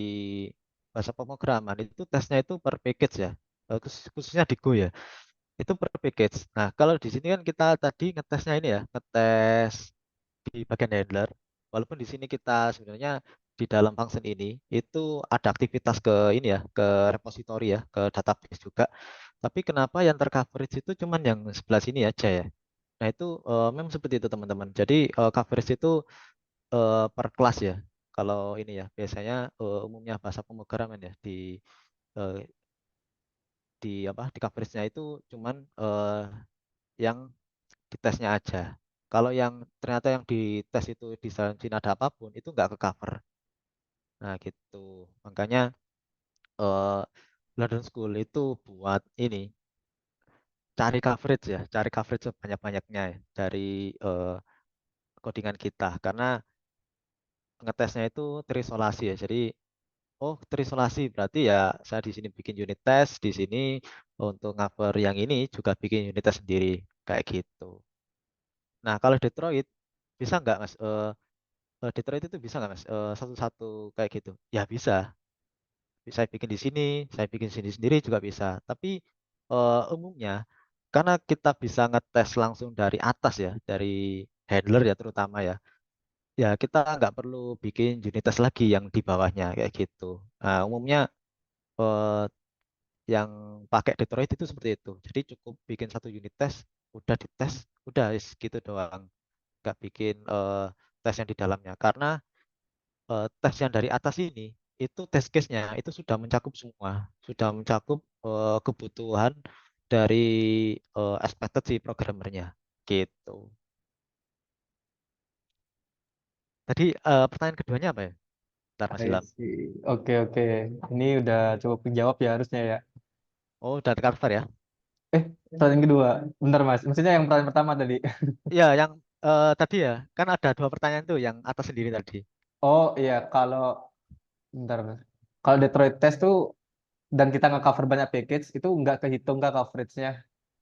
bahasa pemrograman itu tesnya itu per package ya, khususnya di Go ya, itu per package. Nah, kalau di sini kan kita tadi ngetesnya ini ya, ngetes di bagian handler. Walaupun di sini kita sebenarnya di dalam function ini itu ada aktivitas ke ini ya, ke repository ya, ke database juga. Tapi kenapa yang tercoverage itu cuman yang sebelah sini aja ya? Nah, itu memang seperti itu teman-teman. Jadi coverage itu per kelas ya. Kalau ini ya, biasanya umumnya bahasa pemrograman ya eh, di coverage-nya itu cuman yang di tesnya aja. Kalau yang ternyata yang di tes itu di sini ada apapun itu nggak ke cover. Nah gitu. Makanya eh London School itu buat ini cari coverage sebanyak-banyaknya ya, dari eh, codingan kita karena ngetesnya itu terisolasi ya. Jadi oh terisolasi berarti ya saya di sini bikin unit test, di sini untuk cover yang ini juga bikin unit test sendiri kayak gitu. Nah kalau Detroit bisa nggak Mas? Detroit itu bisa nggak Mas? Satu-satu kayak gitu? Ya bisa. Saya bikin di sini, saya bikin sini sendiri juga bisa. Tapi umumnya karena kita bisa ngetes langsung dari atas ya, dari handler ya terutama ya. Ya kita nggak perlu bikin unit test lagi yang di bawahnya kayak gitu. Nah, umumnya eh, yang pakai Detroit itu seperti itu. Jadi cukup bikin satu unit test, udah dites, udah gitu doang. Nggak bikin tes yang di dalamnya. Karena tes yang dari atas ini itu test case-nya itu sudah mencakup semua, sudah mencakup kebutuhan dari expected si programmernya gitu. Tadi pertanyaan keduanya apa ya? Bentar Mas I Ilham. see. Oke, oke. Ini udah cukup menjawab ya harusnya ya. Oh, udah cover ya? Pertanyaan kedua. Bentar, Mas. Maksudnya yang pertanyaan pertama tadi. Iya, yang tadi ya, kan ada dua pertanyaan tuh, yang atas sendiri tadi. Oh iya, kalau bentar, Mas. Kalau Detroit test tuh dan kita nge-cover banyak package itu nggak kehitung nggak coveragenya.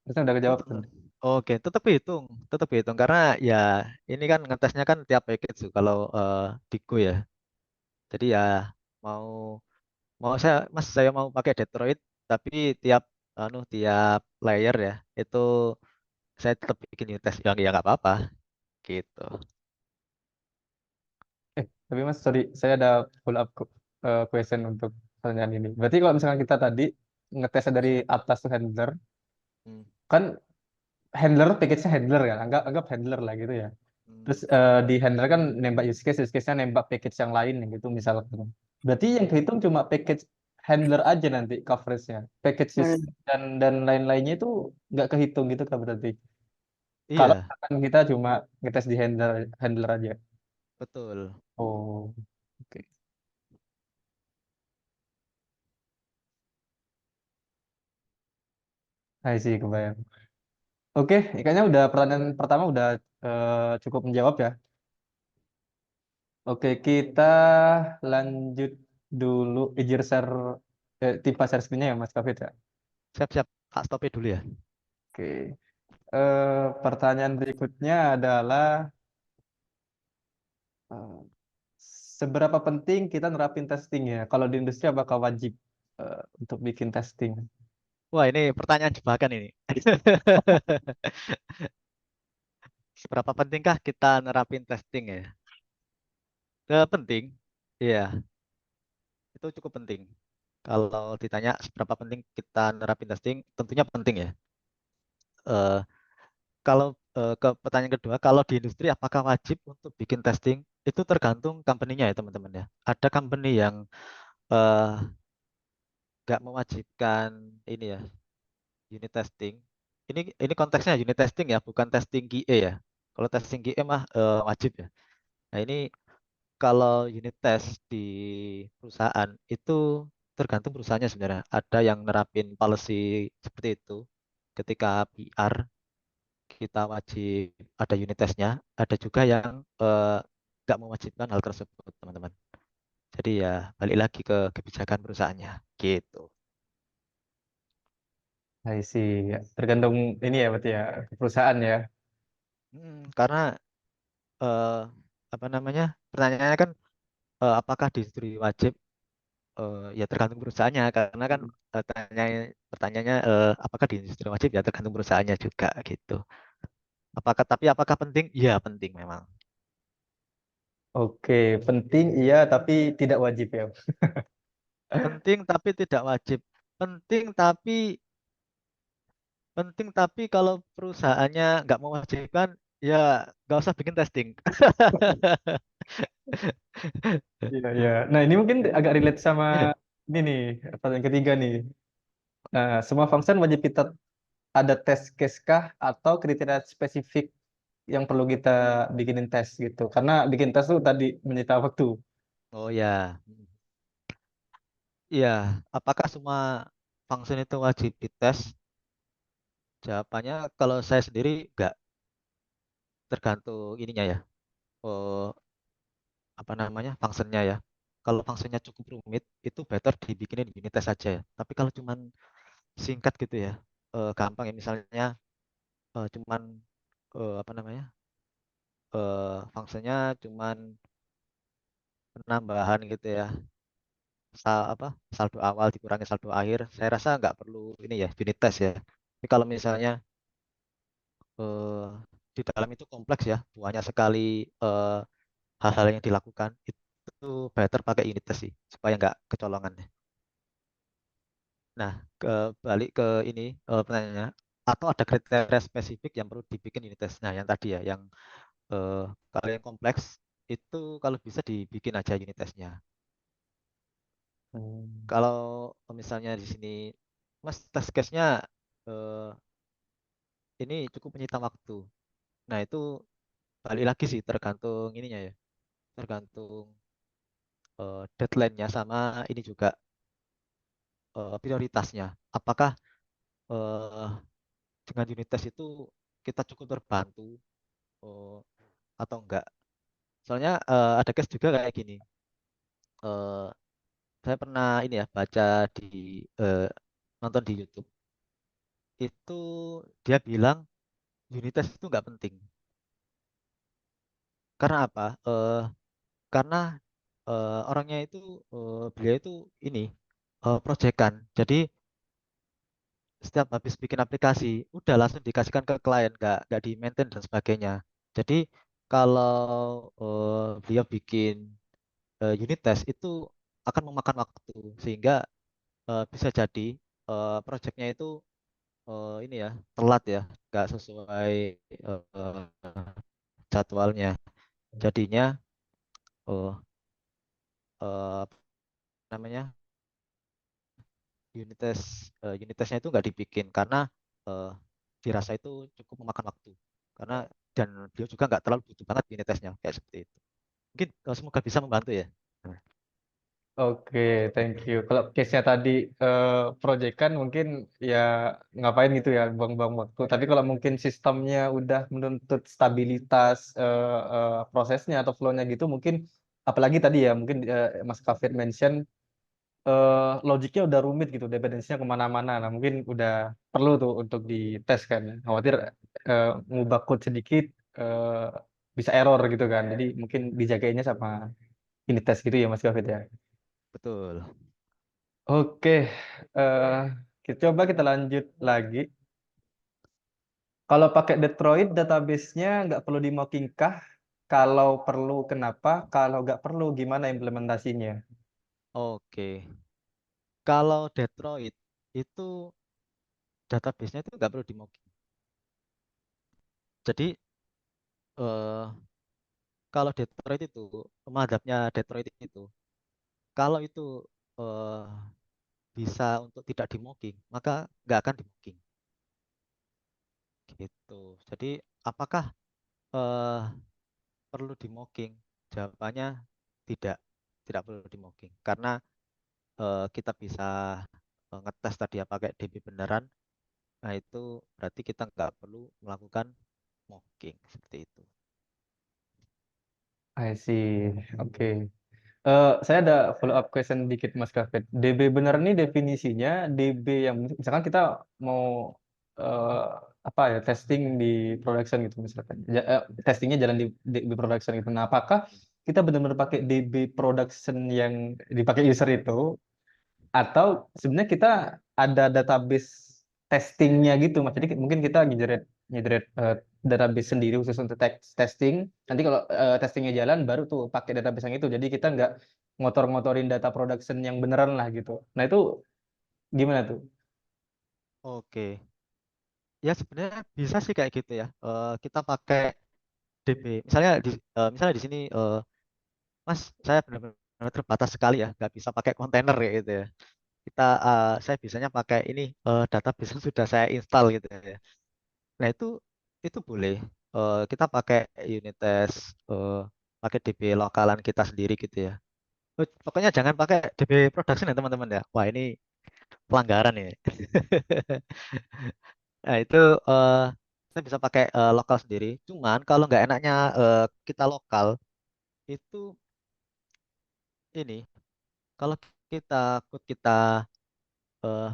Harusnya udah kejawab tuh. Oke, tetap hitung karena ya ini kan ngetesnya kan tiap package tuh kalau di Go ya. Jadi ya mau mau saya mau pakai Detroit tapi tiap layer ya itu saya tetap bikin new test yang ya nggak apa-apa gitu. Tapi Mas, sorry, saya ada follow up question untuk pertanyaan ini. Berarti kalau misalkan kita tadi ngetesnya dari atas tuh handler, Hmm, kan handler package-nya handler kan, anggap handler lah gitu ya. hmm, Terus di handler kan nembak use case-nya nembak package yang lain gitu misalkan. Berarti yang kehitung cuma package handler aja nanti coverage-nya. Package dan lain-lainnya itu nggak kehitung gitu kan berarti. Kalau iya misalkan kita cuma ngetes di handler handler aja. betul. Oh, oke. I see, kebayang. Oke, kayaknya udah pertanyaan pertama udah cukup menjawab ya. Oke, kita lanjut dulu izin share tipe share screen-nya ya Mas Kafit ya. Siap-siap, tak stopnya dulu ya. Oke, pertanyaan berikutnya adalah eh, seberapa penting kita nerapin testing ya? Kalau di industri apakah wajib untuk bikin testing? Wah, ini pertanyaan jebakan ini. Seberapa pentingkah kita nerapin testing ya? Penting. Iya, itu cukup penting. Kalau ditanya seberapa penting kita nerapin testing, tentunya penting ya. Eh, kalau ke pertanyaan kedua, kalau di industri apakah wajib untuk bikin testing? Itu tergantung company-nya ya teman-teman ya. Ada company yang eh, nggak mewajibkan ini ya, unit testing. Ini konteksnya unit testing ya, bukan testing QA ya. Kalau testing QA mah wajib ya. Nah ini kalau unit test di perusahaan itu tergantung perusahaannya sebenarnya. Ada yang nerapin policy seperti itu. Ketika PR kita wajib ada unit testnya. Ada juga yang nggak mewajibkan hal tersebut, teman-teman. Jadi ya balik lagi ke kebijakan perusahaannya, gitu. I see. Ya, tergantung ini ya berarti ya perusahaan ya. Karena eh, apa namanya? Pertanyaannya kan apakah di industri wajib? Ya tergantung perusahaannya karena kan pertanyaannya apakah di industri wajib, ya tergantung perusahaannya juga gitu. Apakah penting? Iya penting memang. Oke, penting iya tapi tidak wajib ya. Penting tapi tidak wajib. Penting tapi kalau perusahaannya nggak mewajibkan, ya nggak usah bikin testing. Iya, iya. Nah, ini mungkin agak relate sama ini nih, pertanyaan ketiga nih. Nah, semua function wajib kita ada test case kah atau kriteria spesifik yang perlu kita bikinin tes gitu. Karena bikin tes tuh tadi menyita waktu. Oh ya, iya. Apakah semua function itu wajib dites? Jawabannya kalau saya sendiri nggak, tergantung ininya ya. Oh, apa namanya functionnya ya. Kalau functionnya cukup rumit, itu better dibikinin unit test saja ya. Tapi kalau cuman singkat gitu ya, gampang ya misalnya cuman apa namanya functionnya cuman penambahan gitu ya, saldo awal dikurangi saldo akhir, saya rasa nggak perlu ini ya unit test ya. Tapi kalau misalnya eh, di dalam itu kompleks ya, banyak sekali eh, hal-hal yang dilakukan, itu better pakai unit test sih supaya nggak kecolongan. Nah, balik ke ini pertanyaannya, atau ada kriteria spesifik yang perlu dibikin unit test. Nah, yang tadi ya, yang eh, kalau yang kompleks itu kalau bisa dibikin aja unit testnya. Hmm. Kalau misalnya di sini Mas test case-nya eh, ini cukup menyita waktu. Nah, itu balik lagi sih tergantung ininya ya, tergantung deadline-nya sama ini juga prioritasnya. Apakah eh, dengan unit test itu kita cukup terbantu eh, atau enggak? Soalnya ada case juga kayak gini. Eh, saya pernah ini ya baca di eh, nonton di YouTube. Itu dia bilang unit test itu nggak penting. Karena apa? Karena orangnya itu beliau itu ini proyekan. Jadi setiap habis bikin aplikasi, udah langsung dikasihkan ke klien, nggak di maintain dan sebagainya. Jadi kalau beliau bikin unit test itu akan memakan waktu sehingga bisa jadi proyeknya itu ini ya telat ya, nggak sesuai jadwalnya. Jadinya eh apa namanya unit testnya itu nggak dibikin karena eh, dirasa itu cukup memakan waktu karena dan beliau juga nggak terlalu butuh banget unit testnya kayak seperti itu. Mungkin semoga bisa membantu ya. Oke, thank you. Kalau case-nya tadi proyekan mungkin ya ngapain gitu ya, buang-buang waktu. Tapi kalau mungkin sistemnya udah menuntut stabilitas prosesnya atau flow-nya gitu, mungkin apalagi tadi ya, mungkin Mas Kafir mention logiknya udah rumit gitu, dependensinya kemana-mana. Nah, mungkin udah perlu tuh untuk dites kan. Khawatir ngubah code sedikit eh, bisa error gitu kan. Jadi mungkin dijagainnya sama ini tes gitu ya Mas Kafir ya. Betul. Oke, eh kita lanjut lagi. Kalau pakai Detroit, database-nya nggak perlu di mocking kah? Kalau perlu, kenapa? Kalau nggak perlu, gimana implementasinya? Oke. Kalau Detroit itu database-nya itu nggak perlu di-mocking. Jadi eh, kalau Detroit itu menghadapnya Detroit itu kalau itu eh, bisa untuk tidak di-mocking, maka nggak akan di-mocking. Gitu. Jadi apakah eh, perlu di-mocking? Jawabannya tidak, tidak perlu di-mocking karena kita bisa ngetes tadi ya pakai DB beneran. Nah itu berarti kita nggak perlu melakukan mocking seperti itu. I see. Oke. Saya ada follow up question dikit Mas Kafet. DB bener nih definisinya DB yang misalkan kita mau eh, apa ya testing di production gitu misalkan. Testingnya jalan di production gitu. Nah, apakah kita benar-benar pakai DB production yang dipakai user itu, atau sebenarnya kita ada database testingnya gitu mas. Jadi mungkin kita ngejerat database sendiri khusus untuk testing. Nanti kalau testingnya jalan baru tuh pakai database yang itu. Jadi kita nggak ngotor-ngotorin data production yang beneran lah gitu. Nah itu gimana tuh? Oke. Ya sebenarnya bisa sih kayak gitu ya. Kita pakai DB. Misalnya di sini, Mas, saya benar-benar terbatas sekali ya, nggak bisa pakai kontainer ya gitu ya. Saya bisanya pakai ini, database yang sudah saya install gitu ya. Nah itu boleh. Kita pakai unit test, pakai DB lokalan kita sendiri gitu ya. Pokoknya jangan pakai DB production ya teman-teman ya. Wah ini pelanggaran ya. Nah itu, eh, kita bisa pakai lokal sendiri. Cuman kalau nggak enaknya kita lokal itu ini, kalau kita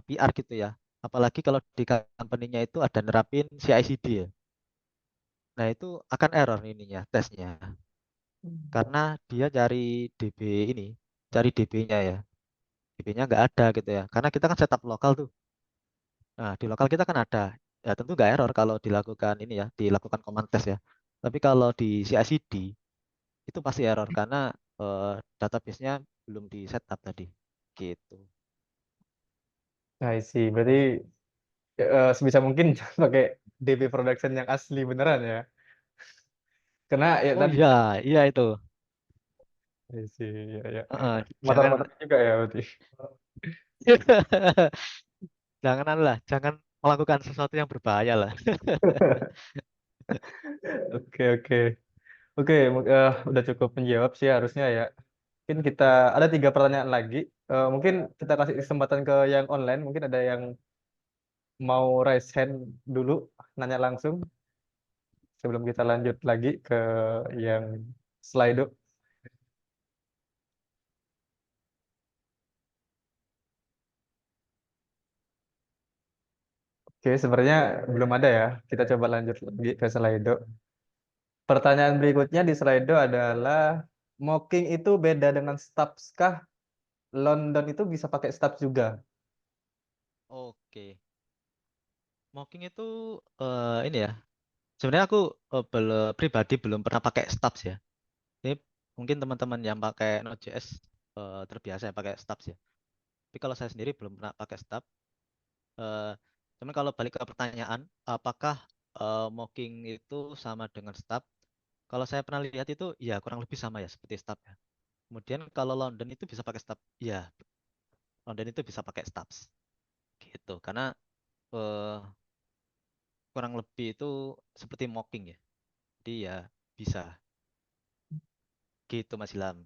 PR gitu ya. Apalagi kalau di company-nya itu ada nerapin CI/CD ya. Nah itu akan error ininya tesnya. Karena dia DB ini, cari DB-nya ya. DB-nya nggak ada gitu ya. Karena kita kan setup lokal tuh. Nah, di lokal kita kan ada. Ya tentu nggak error kalau dilakukan ini ya, dilakukan command test ya. Tapi kalau di CI/CD itu pasti error karena eh, database-nya belum di setup tadi. Gitu. Nah, sih, berarti sebisa mungkin jangan pakai DB production yang asli beneran ya. Karena ya Oh tadi iya, iya itu. sih, ya. Jangan Motor-motor juga ya berarti. jangan melakukan sesuatu yang berbahaya lah. Oke, oke. Oke, udah cukup menjawab sih harusnya ya. Mungkin kita ada 3 pertanyaan lagi. Mungkin kita kasih kesempatan ke yang online. Mungkin ada yang mau raise hand dulu, nanya langsung sebelum kita lanjut lagi ke yang Slido. Oke, sebenarnya belum ada ya. Kita coba lanjut lagi ke Slido. Pertanyaan berikutnya di Slido adalah mocking itu beda dengan Stubbs kah? London itu bisa pakai Stubbs juga. Oke. Mocking itu ini ya. Sebenarnya aku pribadi belum pernah pakai Stubs ya. Ini mungkin teman-teman yang pakai Node.js terbiasa ya pakai Stubs ya. Tapi kalau saya sendiri belum pernah pakai Stub. Eh, Cuman kalau balik ke pertanyaan, apakah mocking itu sama dengan Stub? Kalau saya pernah lihat itu ya kurang lebih sama ya seperti Stub ya. Kemudian kalau London itu bisa pakai Stub, ya London itu bisa pakai Stubs gitu. Karena eh, kurang lebih itu seperti mocking ya. Jadi ya bisa gitu Mas Ilham.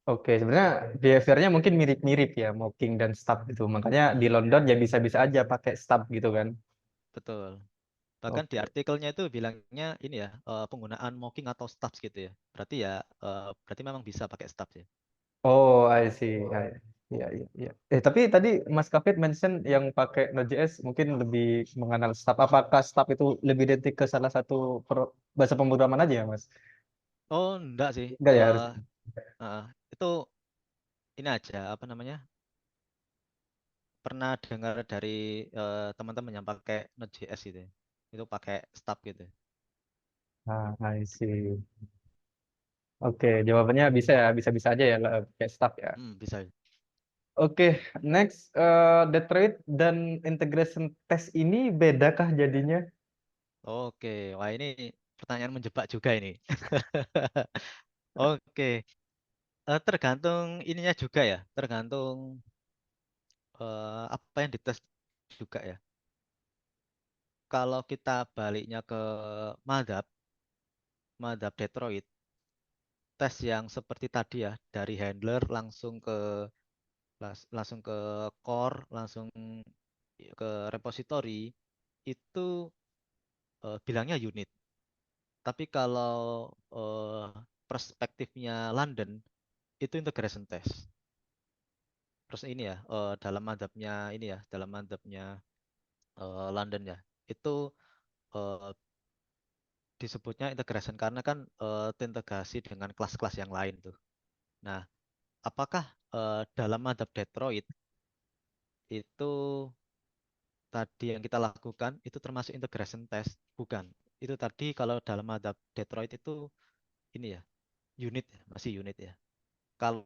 Oke, sebenarnya behavior-nya mungkin mirip-mirip ya, mocking dan Stubbs itu. Makanya di London ya bisa-bisa aja pakai Stubbs gitu kan. Betul. Bahkan di Oke. artikelnya itu bilangnya ini ya, penggunaan mocking atau stubs gitu ya. Berarti memang bisa pakai stubs ya. Oh, I see. Iya, iya, iya. Tapi tadi Mas Kafit mention yang pakai Node.js mungkin lebih mengenal Stub. Apakah Stub itu lebih identik ke salah satu bahasa pemrograman aja ya, Mas? Oh, enggak sih. Enggak ya harus. Itu ini aja apa namanya? Pernah dengar dari teman-teman yang pakai Node.js gitu ya. Itu pakai stub gitu. Ah, I see. Oke, jawabannya bisa ya, bisa-bisa aja ya pakai Stub ya. Bisa. Oke, next Detroit dan integration test ini bedakah jadinya? Oke, wah ini pertanyaan menjebak juga ini. Oke, tergantung ininya juga ya, tergantung apa yang dites juga ya. Kalau kita baliknya ke Madhab, Madhab Detroit, tes yang seperti tadi ya, dari handler langsung ke core, langsung ke repository, itu bilangnya unit. Tapi kalau perspektifnya London, itu integration test. Terus ini ya, dalam madhabnya London ya, itu eh, disebutnya integration karena kan terintegrasi dengan kelas-kelas yang lain tuh. Nah, apakah dalam adap Detroit itu tadi yang kita lakukan itu termasuk integration test? Bukan. Itu tadi kalau dalam adap Detroit itu ini ya, unit ya, masih unit ya. Kalau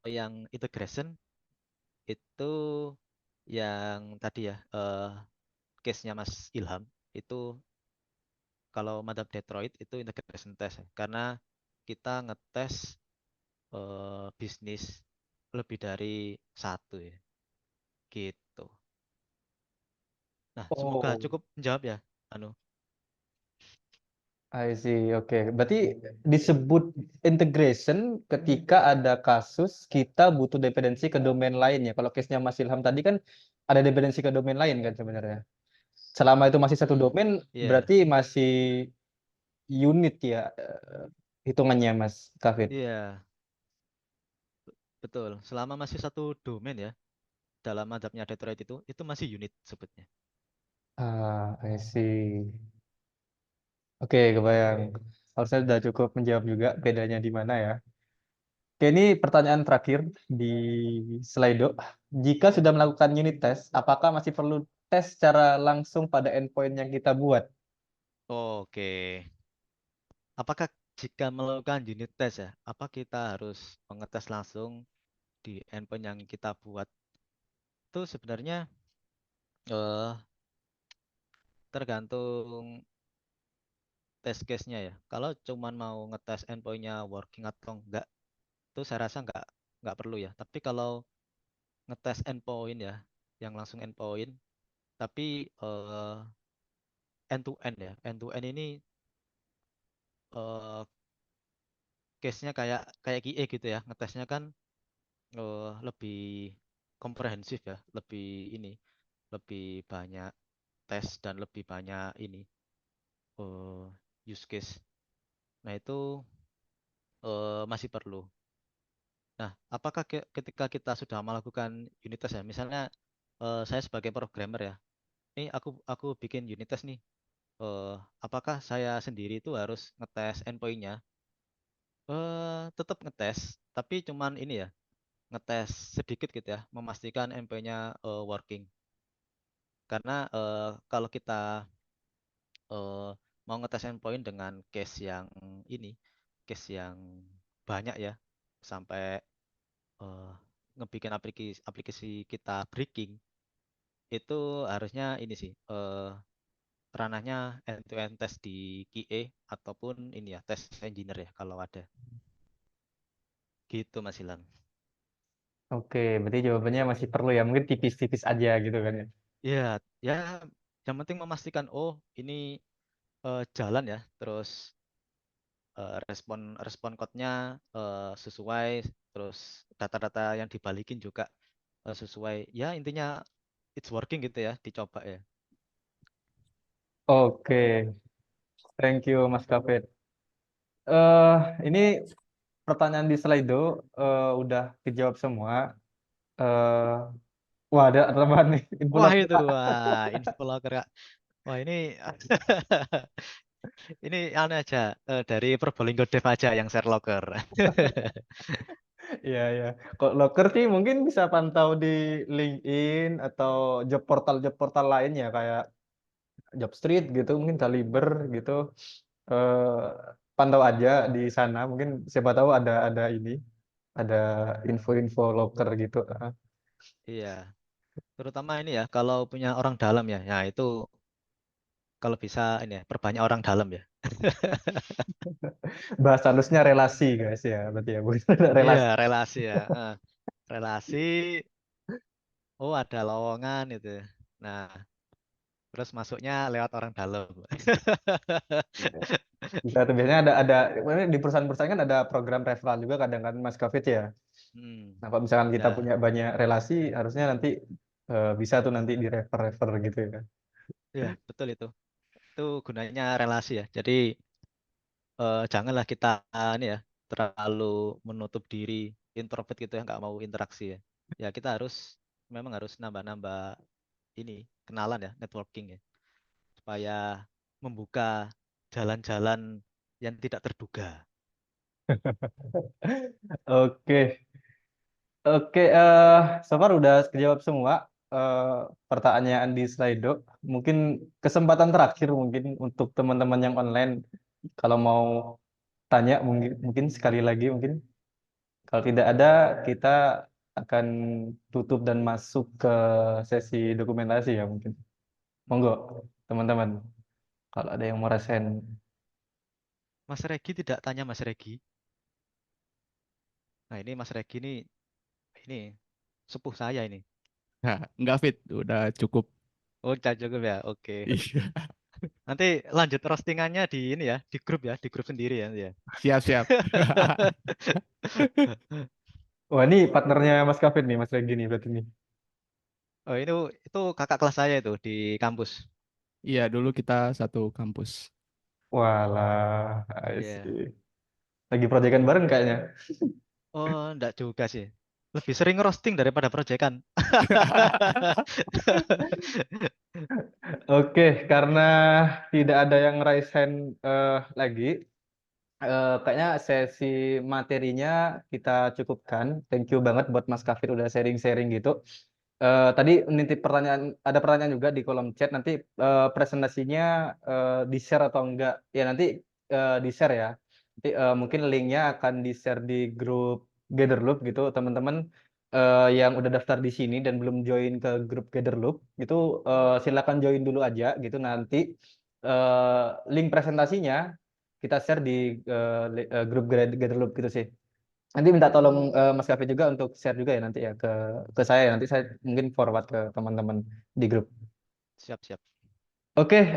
yang integration itu yang tadi ya, case-nya Mas Ilham itu kalau madhab Detroit itu integration test ya. Karena kita ngetes bisnis lebih dari satu ya, gitu. Nah, semoga Oh, cukup menjawab ya, Anu. I see. Oke, berarti disebut integration ketika ada kasus kita butuh dependensi ke domain lain ya. Kalau case-nya Mas Ilham tadi kan ada dependensi ke domain lain kan sebenarnya. Selama itu masih satu domain, Iya, berarti masih unit ya hitungannya Mas Kavin. iya, betul. Selama masih satu domain ya, dalam madhabnya Detroit itu masih unit sebutnya. Ah, I see. Oke, kebayang. Harusnya sudah cukup menjawab juga bedanya di mana ya. Oke, ini pertanyaan terakhir di Slido. Jika sudah melakukan unit test, apakah masih perlu tes secara langsung pada endpoint yang kita buat? Oke. Apakah jika melakukan unit test ya, apa kita harus mengetes langsung di endpoint yang kita buat? Itu sebenarnya eh, tergantung test case-nya ya. Kalau cuman mau ngetes endpoint-nya working atau enggak, itu saya rasa enggak perlu ya. Tapi kalau ngetes endpoint ya, yang langsung endpoint, tapi end to end ya. End to end ini eh, case-nya kayak kayak QA gitu ya. Ngetesnya kan lebih komprehensif ya, lebih banyak tes dan lebih banyak ini eh, use case. Nah, itu masih perlu. Nah, apakah ketika kita sudah melakukan unit test ya, misalnya saya sebagai programmer ya, ini aku bikin unit test nih. eh, apakah saya sendiri itu harus ngetes endpoint-nya? Tetap ngetes, tapi cuman ini ya, ngetes sedikit gitu ya, memastikan endpoint-nya working. Karena kalau kita mau ngetes endpoint dengan ini, case yang banyak ya, sampai eh, ngebikin aplikasi kita breaking, itu harusnya ini sih ranahnya end to end test di QA ataupun ini ya test engineer ya kalau ada. Gitu Mas Ilham. Oke, berarti jawabannya masih perlu ya. Mungkin tipis-tipis aja gitu kan ya. Ya, ya yang penting memastikan oh ini jalan ya, terus respon code-nya sesuai, terus data-data yang dibalikin juga sesuai. Ya intinya it's working gitu ya, dicoba ya. Oke, thank you Mas Kavin. Eh, ini pertanyaan di Slido udah dijawab semua. Eh, wah ada tambahan nih info Wah lagi. itu, wah info locker Kak. Wah ini ini aneh aja dari Probolinggo Dev aja yang share locker. Iya, iya. Kok Locker sih mungkin bisa pantau di LinkedIn atau job portal lainnya kayak Jobstreet gitu, mungkin Kaliber gitu. Eh, pantau aja di sana. Mungkin siapa tahu ada ini, ada info-info Locker gitu. Iya, terutama ini ya kalau punya orang dalam ya. Nah, itu kalau bisa ini ya, perbanyak orang dalam ya. Bahasa halusnya relasi guys ya, berarti ya bukan ada Iya, relasi. relasi ya. Relasi, oh ada lowongan itu. Nah, terus masuknya lewat orang dalam. Iya. Bisa tuh biasanya ada di perusahaan-perusahaan kan ada program referral juga kadang kan Mas Kavit ya. Hmm, Nah, kalau misalkan kita ya, punya banyak relasi, harusnya nanti bisa tuh nanti di refer-refer gitu ya. ya betul itu. Itu gunanya relasi ya. Jadi janganlah kita ini ya terlalu menutup diri, introvert gitu ya, nggak mau interaksi ya. Ya kita memang harus nambah-nambah ini kenalan ya, networking ya, supaya membuka jalan-jalan yang tidak terduga. Oke. Oke, so far udah kejawab semua pertanyaan di Slido. Mungkin kesempatan terakhir mungkin untuk teman-teman yang online kalau mau tanya mungkin sekali lagi mungkin. Kalau tidak ada, kita akan tutup dan masuk ke sesi dokumentasi ya mungkin. Monggo, teman-teman. Kalau ada yang mau rasain. Mas Regi tidak tanya Mas Regi. Nah ini Mas Regi ini sepuh saya ini. Nah, enggak fit, udah cukup. Oh cukup ya, oke. Iya, Nanti lanjut roastingannya di ini ya, di grup sendiri ya. siap-siap. Wah, ini partnernya Mas Kavin nih, Mas Regi nih berarti nih. Oh itu kakak kelas saya itu di kampus. Iya, dulu kita satu kampus. Walah, I Iya. see. Lagi proyekan bareng kayaknya. Oh enggak juga sih. Lebih sering roasting daripada proyekan. Oke, karena tidak ada yang raise hand lagi, kayaknya sesi materinya kita cukupkan. Thank you banget buat Mas Kavin udah sharing-sharing gitu. Tadi nitip pertanyaan, ada pertanyaan juga di kolom chat. Nanti presentasinya di-share atau enggak? Ya nanti di-share ya. Nanti mungkin linknya akan di-share di grup Gatherloop gitu, teman-teman yang udah daftar di sini dan belum join ke grup Gatherloop itu silakan join dulu aja gitu. Nanti link presentasinya kita share di grup Gatherloop gitu sih. Nanti minta tolong Mas Kavi juga untuk share juga ya nanti ya ke saya. Nanti saya mungkin forward ke teman-teman di grup. Siap. Oke.